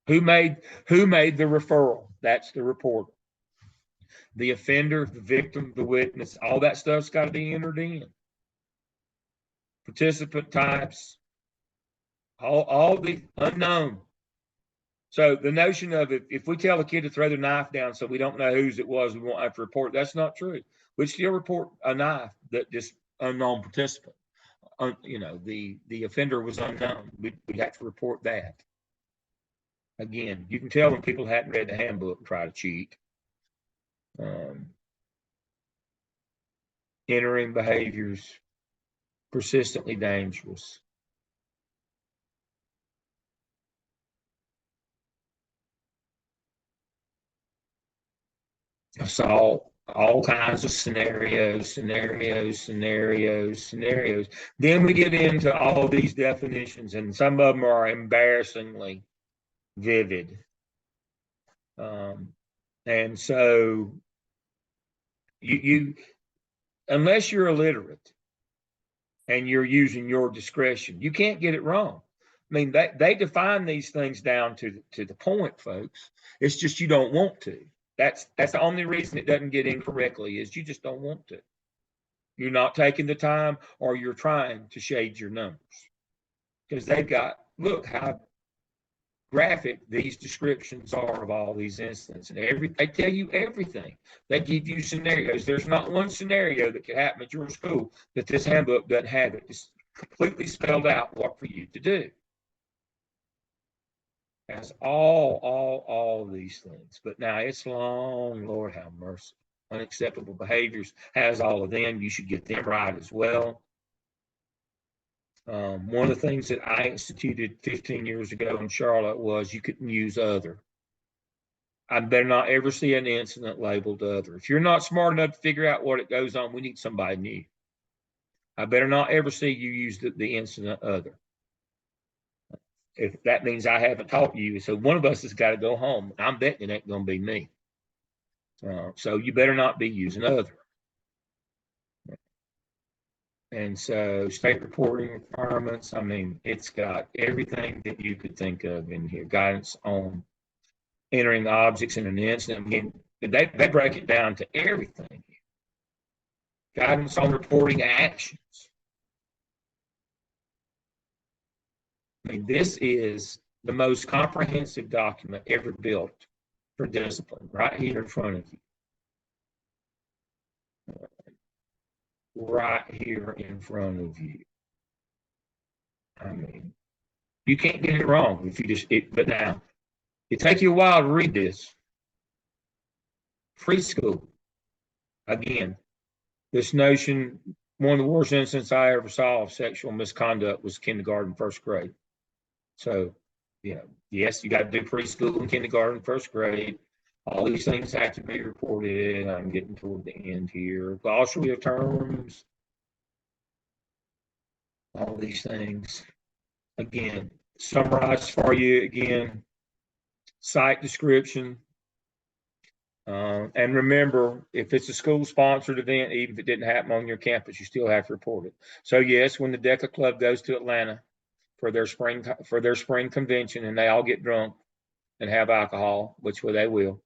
Who made the referral? That's the reporter. The offender, the victim, the witness, all that stuff's got to be entered in. Participant types, all the unknown. So the notion of if we tell a kid to throw their knife down so we don't know whose it was, we won't have to report, that's not true. We still report a knife that just unknown participant. The offender was unknown. We'd have to report that. Again, you can tell when people hadn't read the handbook and try to cheat. Entering behaviors, persistently dangerous. Assault, all kinds of scenarios. Then we get into all these definitions, and some of them are embarrassingly vivid. And so you unless you're illiterate and you're using your discretion, you can't get it wrong. I mean, they define these things down to the point, folks. It's just you don't want to. That's the only reason it doesn't get incorrectly is you just don't want to. You're not taking the time, or you're trying to shade your numbers because they've got, look how graphic these descriptions are of all these incidents, and they tell you everything. They give you scenarios. There's not one scenario that could happen at your school that this handbook doesn't have it. It's completely spelled out what for you to do. It has all these things, but now it's long. Lord have mercy. Unacceptable behaviors has all of them. You should get them right as well. One of the things that I instituted 15 years ago in Charlotte was you couldn't use other. I better not ever see an incident labeled other. If you're not smart enough to figure out what it goes on, we need somebody new. I better not ever see you use the incident other. If that means I haven't taught you, so one of us has got to go home. I'm betting it ain't going to be me. So you better not be using other. And so state reporting requirements, I mean, it's got everything that you could think of in here. Guidance on entering objects in an incident. Again, they break it down to everything. Guidance on reporting actions. I mean, this is the most comprehensive document ever built for discipline, right here in front of you. Right here in front of you. I mean, you can't get it wrong if you just, but now, it takes you a while to read this. Preschool. Again, this notion, one of the worst incidents I ever saw of sexual misconduct was kindergarten, first grade. So, yes, you got to do preschool and kindergarten, first grade. All these things have to be reported. I'm getting toward the end here. Glossary of terms. All these things. Again, summarized for you again. Site description. And remember, if it's a school-sponsored event, even if it didn't happen on your campus, you still have to report it. So yes, when the DECA Club goes to Atlanta for their spring convention and they all get drunk and have alcohol, which they will,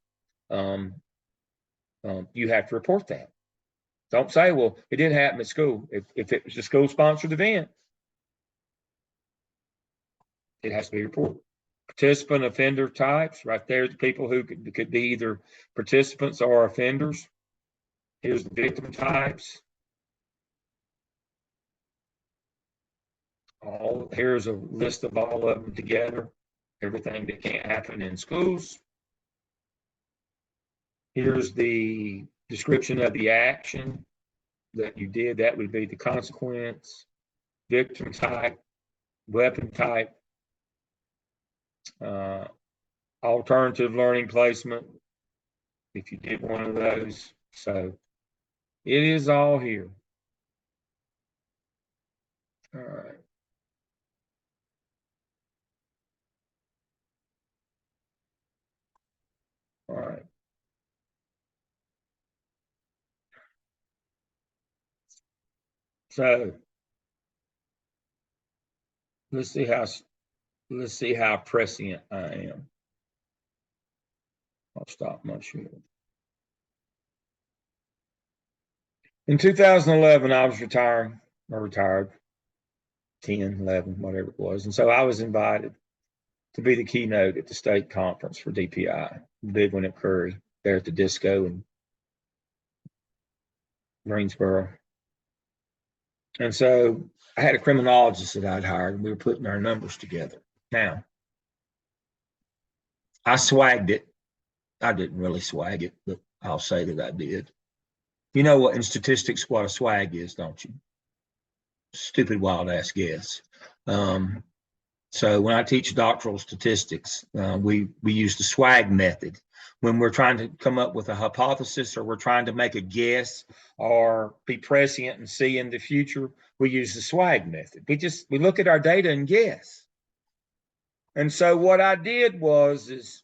you have to report that. Don't say, well, it didn't happen at school. If it was a school-sponsored event, it has to be reported. Participant offender types, right there, the people who could be either participants or offenders. Here's the victim types. Here's a list of all of them together. Everything that can't happen in schools. Here's the description of the action that you did. That would be the consequence, victim type, weapon type, alternative learning placement, if you did one of those. So it is all here. All right. All right. So let's see how prescient I am. I'll stop my share. In 2011, I was retired 10, 11, whatever it was. And so I was invited to be the keynote at the state conference for DPI, big one at Curry, there at the disco in Greensboro. And so I had a criminologist that I'd hired, and we were putting our numbers together. Now, I swagged it. I didn't really swag it, but I'll say that I did. You know what in statistics what a swag is, don't you? Stupid wild ass guess. Um, so when I teach doctoral statistics, we use the swag method when we're trying to come up with a hypothesis or we're trying to make a guess or be prescient and see in the future. We use the swag method. We look at our data and guess. And so what I did is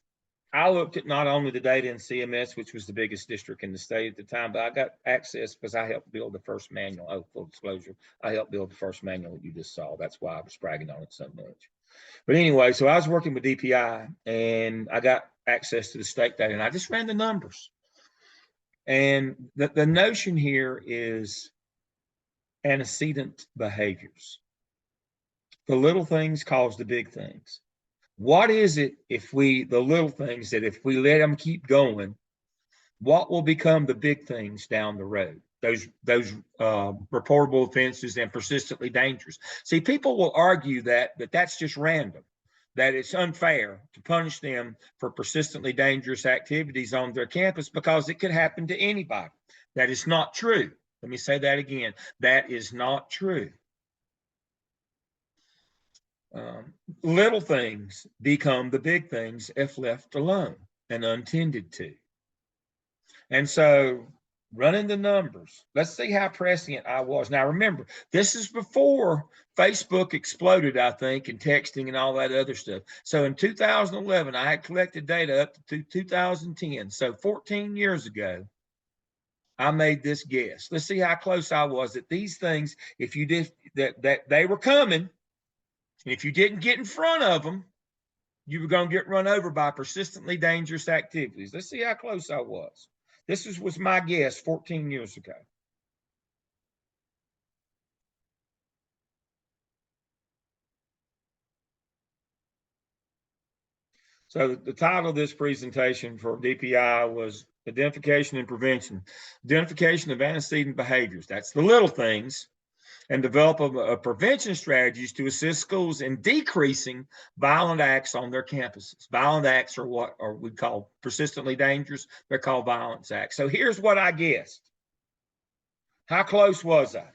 I looked at not only the data in CMS, which was the biggest district in the state at the time, but I got access because I helped build the first manual. Oh, full disclosure, I helped build the first manual that you just saw. That's why I was bragging on it so much. But anyway, so I was working with DPI and I got access to the state data and I just ran the numbers. And the notion here is antecedent behaviors. The little things cause the big things. What is it the little things that if we let them keep going, what will become the big things down the road? Those reportable offenses and persistently dangerous. See, people will argue that that's just random, that it's unfair to punish them for persistently dangerous activities on their campus because it could happen to anybody. That is not true. Let me say that again. That is not true. Little things become the big things if left alone and untended to. And so running the numbers, let's see how prescient I was. Now, remember, this is before Facebook exploded, I think, and texting and all that other stuff. So in 2011, I had collected data up to 2010. So 14 years ago, I made this guess. Let's see how close I was that these things, if you did that they were coming, and if you didn't get in front of them, you were going to get run over by persistently dangerous activities. Let's see how close I was. This was my guess 14 years ago. So the title of this presentation for DPI was Identification and Prevention. Identification of antecedent behaviors. That's the little things. And develop a prevention strategies to assist schools in decreasing violent acts on their campuses. Violent acts are what we call persistently dangerous. They're called violence acts. So here's what I guessed. How close was I?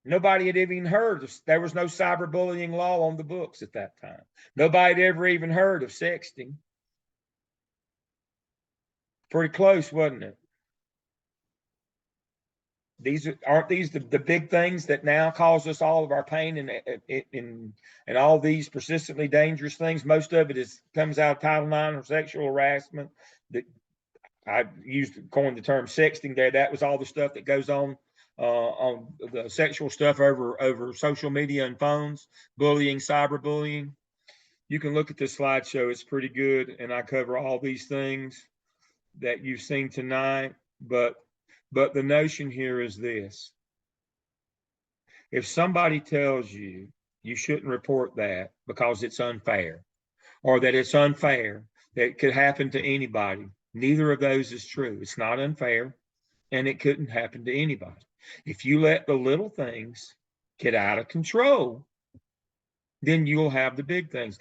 Nobody had even heard of, there was no cyberbullying law on the books at that time. Nobody had ever even heard of sexting. Pretty close, wasn't it? Aren't these the big things that now cause us all of our pain and all these persistently dangerous things? Most of it comes out of Title IX or sexual harassment. That I coined the term sexting there. That was all the stuff that goes on the sexual stuff over social media and phones, bullying, cyberbullying. You can look at this slideshow. It's pretty good, and I cover all these things that you've seen tonight. But the notion here is this. If somebody tells you you shouldn't report that because it's unfair, or that it's unfair, that it could happen to anybody, neither of those is true. It's not unfair, and it couldn't happen to anybody. If you let the little things get out of control, then you'll have the big things.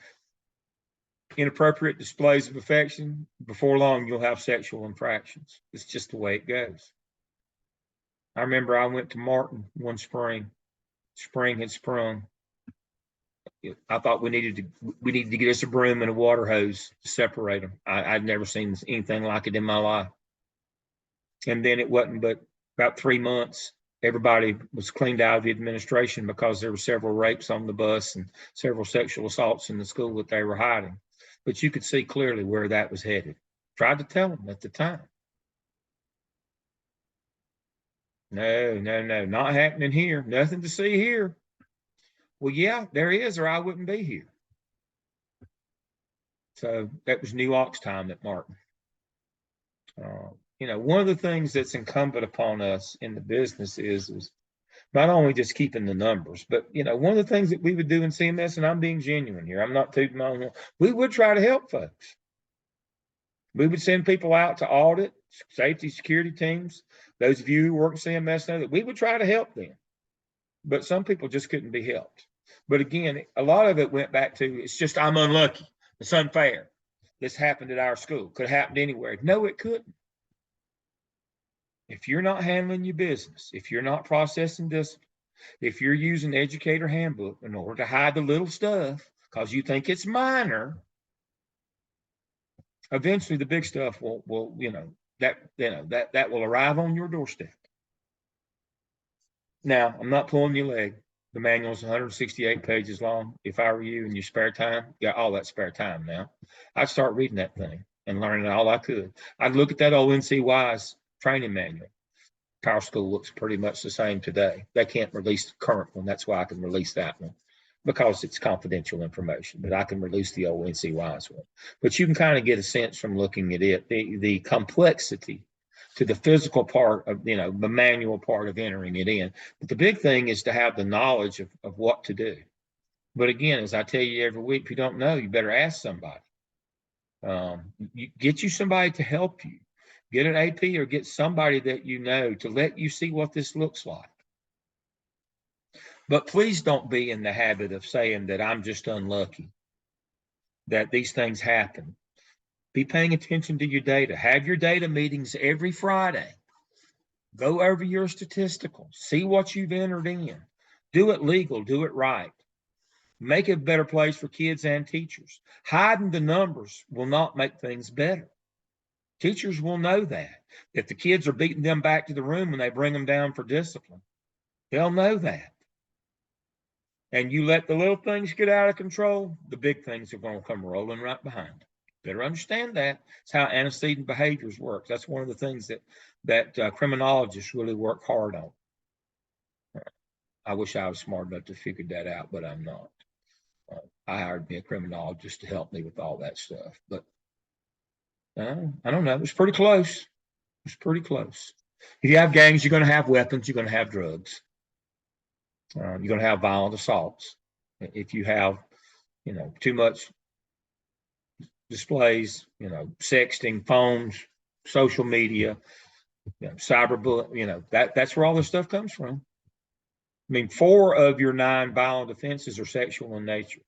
Inappropriate displays of affection, before long, you'll have sexual infractions. It's just the way it goes. I remember I went to Martin one spring. Spring had sprung. I thought we needed to get us a broom and a water hose to separate them. I'd never seen anything like it in my life. And then it wasn't but About 3 months, everybody was cleaned out of the administration because there were several rapes on the bus and several sexual assaults in the school that they were hiding. But you could see clearly where that was headed. Tried to tell them at the time. No, no, no, not happening here. Nothing to see here. Well, yeah, there is, or I wouldn't be here. So that was New Ox time at Martin. You know, one of the things that's incumbent upon us in the business is not only just keeping the numbers, but you know, one of the things that we would do in CMS, and I'm being genuine here, I'm not tooting my own horn, we would try to help folks. We would send people out to audit, safety, security teams. Those of you who work in CMS know that we would try to help them. But some people just couldn't be helped. But again, a lot of it went back to, it's just, I'm unlucky. It's unfair. This happened at our school. Could have happened anywhere. No, it couldn't. If you're not handling your business, if you're not processing discipline, if you're using educator handbook in order to hide the little stuff because you think it's minor, eventually the big stuff will that will arrive on your doorstep. Now, I'm not pulling your leg. The manual's 168 pages long. If I were you in your spare time, got all that spare time now, I'd start reading that thing and learning all I could. I'd look at that old NCY's training manual. Power School looks pretty much the same today. They can't release the current one. That's why I can release that one, because it's confidential information, but I can release the old NCY's one. But you can kind of get a sense from looking at it, the complexity to the physical part of, you know, the manual part of entering it in. But the big thing is to have the knowledge of what to do. But again, as I tell you every week, if you don't know, you better ask somebody. Get you somebody to help you. Get an AP or get somebody that you know to let you see what this looks like. But please don't be in the habit of saying that I'm just unlucky, that these things happen. Be paying attention to your data. Have your data meetings every Friday. Go over your statistical. See what you've entered in. Do it legal. Do it right. Make it a better place for kids and teachers. Hiding the numbers will not make things better. Teachers will know that. If the kids are beating them back to the room when they bring them down for discipline, they'll know that. And you let the little things get out of control, the big things are going to come rolling right behind. Better understand that. It's how antecedent behaviors work. That's one of the things that criminologists really work hard on. I wish I was smart enough to figure that out, but I'm not. I hired me a criminologist to help me with all that stuff. But I don't know. It's pretty close. It's pretty close. If you have gangs, you're going to have weapons. You're going to have drugs. You're going to have violent assaults. If you have, you know, too much displays, you know, sexting, phones, social media, you know, cyberbullying, you know, that's where all this stuff comes from. I mean, 4 of your 9 violent offenses are sexual in nature.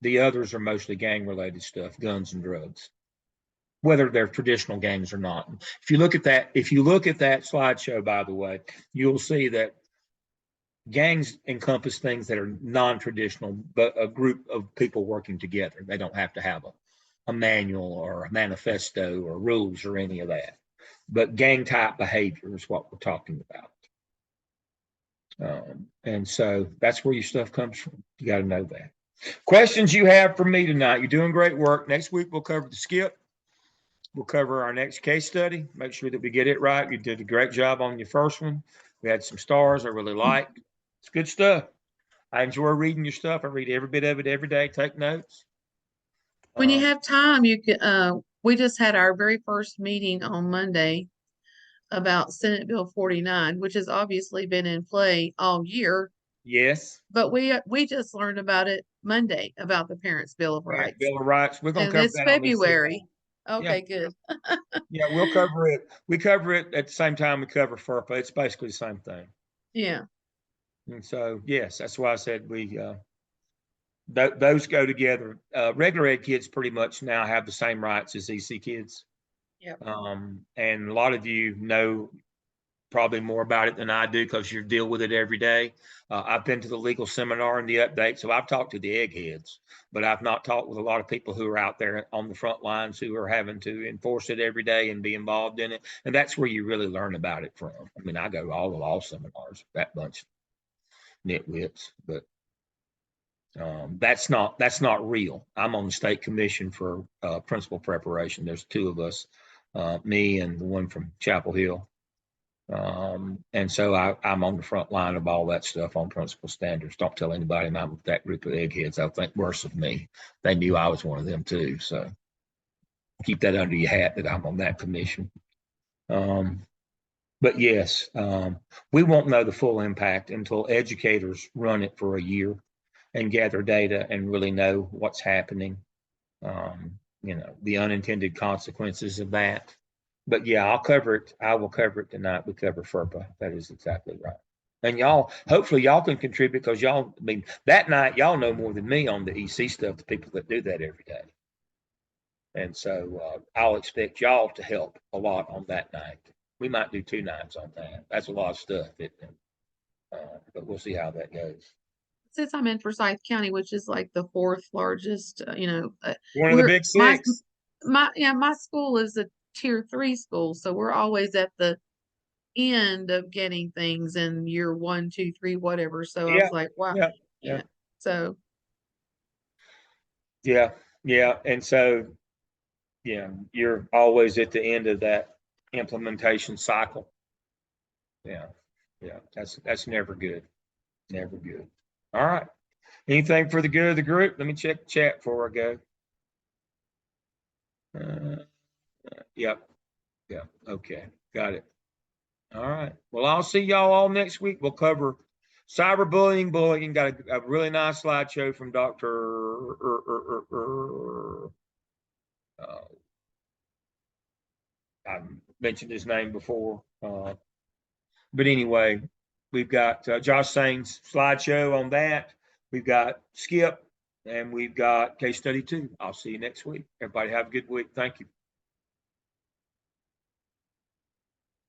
The others are mostly gang-related stuff, guns and drugs, whether they're traditional gangs or not. If you look at that slideshow, by the way, you'll see that gangs encompass things that are non-traditional, but a group of people working together. They don't have to have a manual or a manifesto or rules or any of that. But gang type behavior is what we're talking about. And so that's where your stuff comes from. You got to know that. Questions you have for me tonight? You're doing great work. Next week, we'll cover the skip. We'll cover our next case study. Make sure that we get it right. You did a great job on your first one. We had some stars I really liked. It's good stuff. I enjoy reading your stuff. I read every bit of it every day. Take notes.
When you have time, you can. We just had our very first meeting on Monday about Senate Bill 49, which has obviously been in play all year.
Yes.
But we just learned about it Monday, about the Parents' Bill of Rights.
Bill of Rights. We're going to cover
it's
that
February.
Yeah.
Okay, good.
Yeah, we'll cover it. We cover it at the same time we cover FERPA. It's basically the same thing.
Yeah.
And so, yes, that's why I said those go together. Regular ed kids pretty much now have the same rights as EC kids.
Yep.
And a lot of you know probably more about it than I do because you deal with it every day. I've been to the legal seminar and the update, so I've talked to the eggheads, but I've not talked with a lot of people who are out there on the front lines who are having to enforce it every day and be involved in it. And that's where you really learn about it from. I mean, I go to all the law seminars, that bunch of nitwits, but that's not real. I'm on the state commission for principal preparation. There's two of us, me and the one from Chapel Hill. And so I'm on the front line of all that stuff on principal standards. Don't tell anybody I'm with that group of eggheads. They'll think worse of me. They knew I was one of them too. So keep that under your hat that I'm on that commission. But yes, we won't know the full impact until educators run it for a year and gather data and really know what's happening. The unintended consequences of that. But yeah, I'll cover it. I will cover it tonight. We cover FERPA. That is exactly right. And y'all, hopefully y'all can contribute because y'all, I mean, that night, y'all know more than me on the EC stuff, the people that do that every day. And so I'll expect y'all to help a lot on that night. We might do 2 nights on that. That's a lot of stuff. But we'll see how that goes.
Since I'm in Forsyth County, which is like the 4th largest,
one of the big 6.
My school is a tier 3 school, so we're always at the end of getting things in year 1, 2, 3, whatever. So I was like, wow.
Yeah.
So
yeah. And so, you're always at the end of that implementation cycle. Yeah. That's never good. Never good. All right. Anything for the good of the group? Let me check the chat before I go. Yep. Okay. Got it. All right. Well, I'll see y'all all next week. We'll cover cyberbullying, bullying. Got a really nice slideshow from Dr. I mentioned his name before. But anyway, we've got Josh Sain's slideshow on that. We've got Skip, and we've got case study 2. I'll see you next week. Everybody have a good week. Thank you.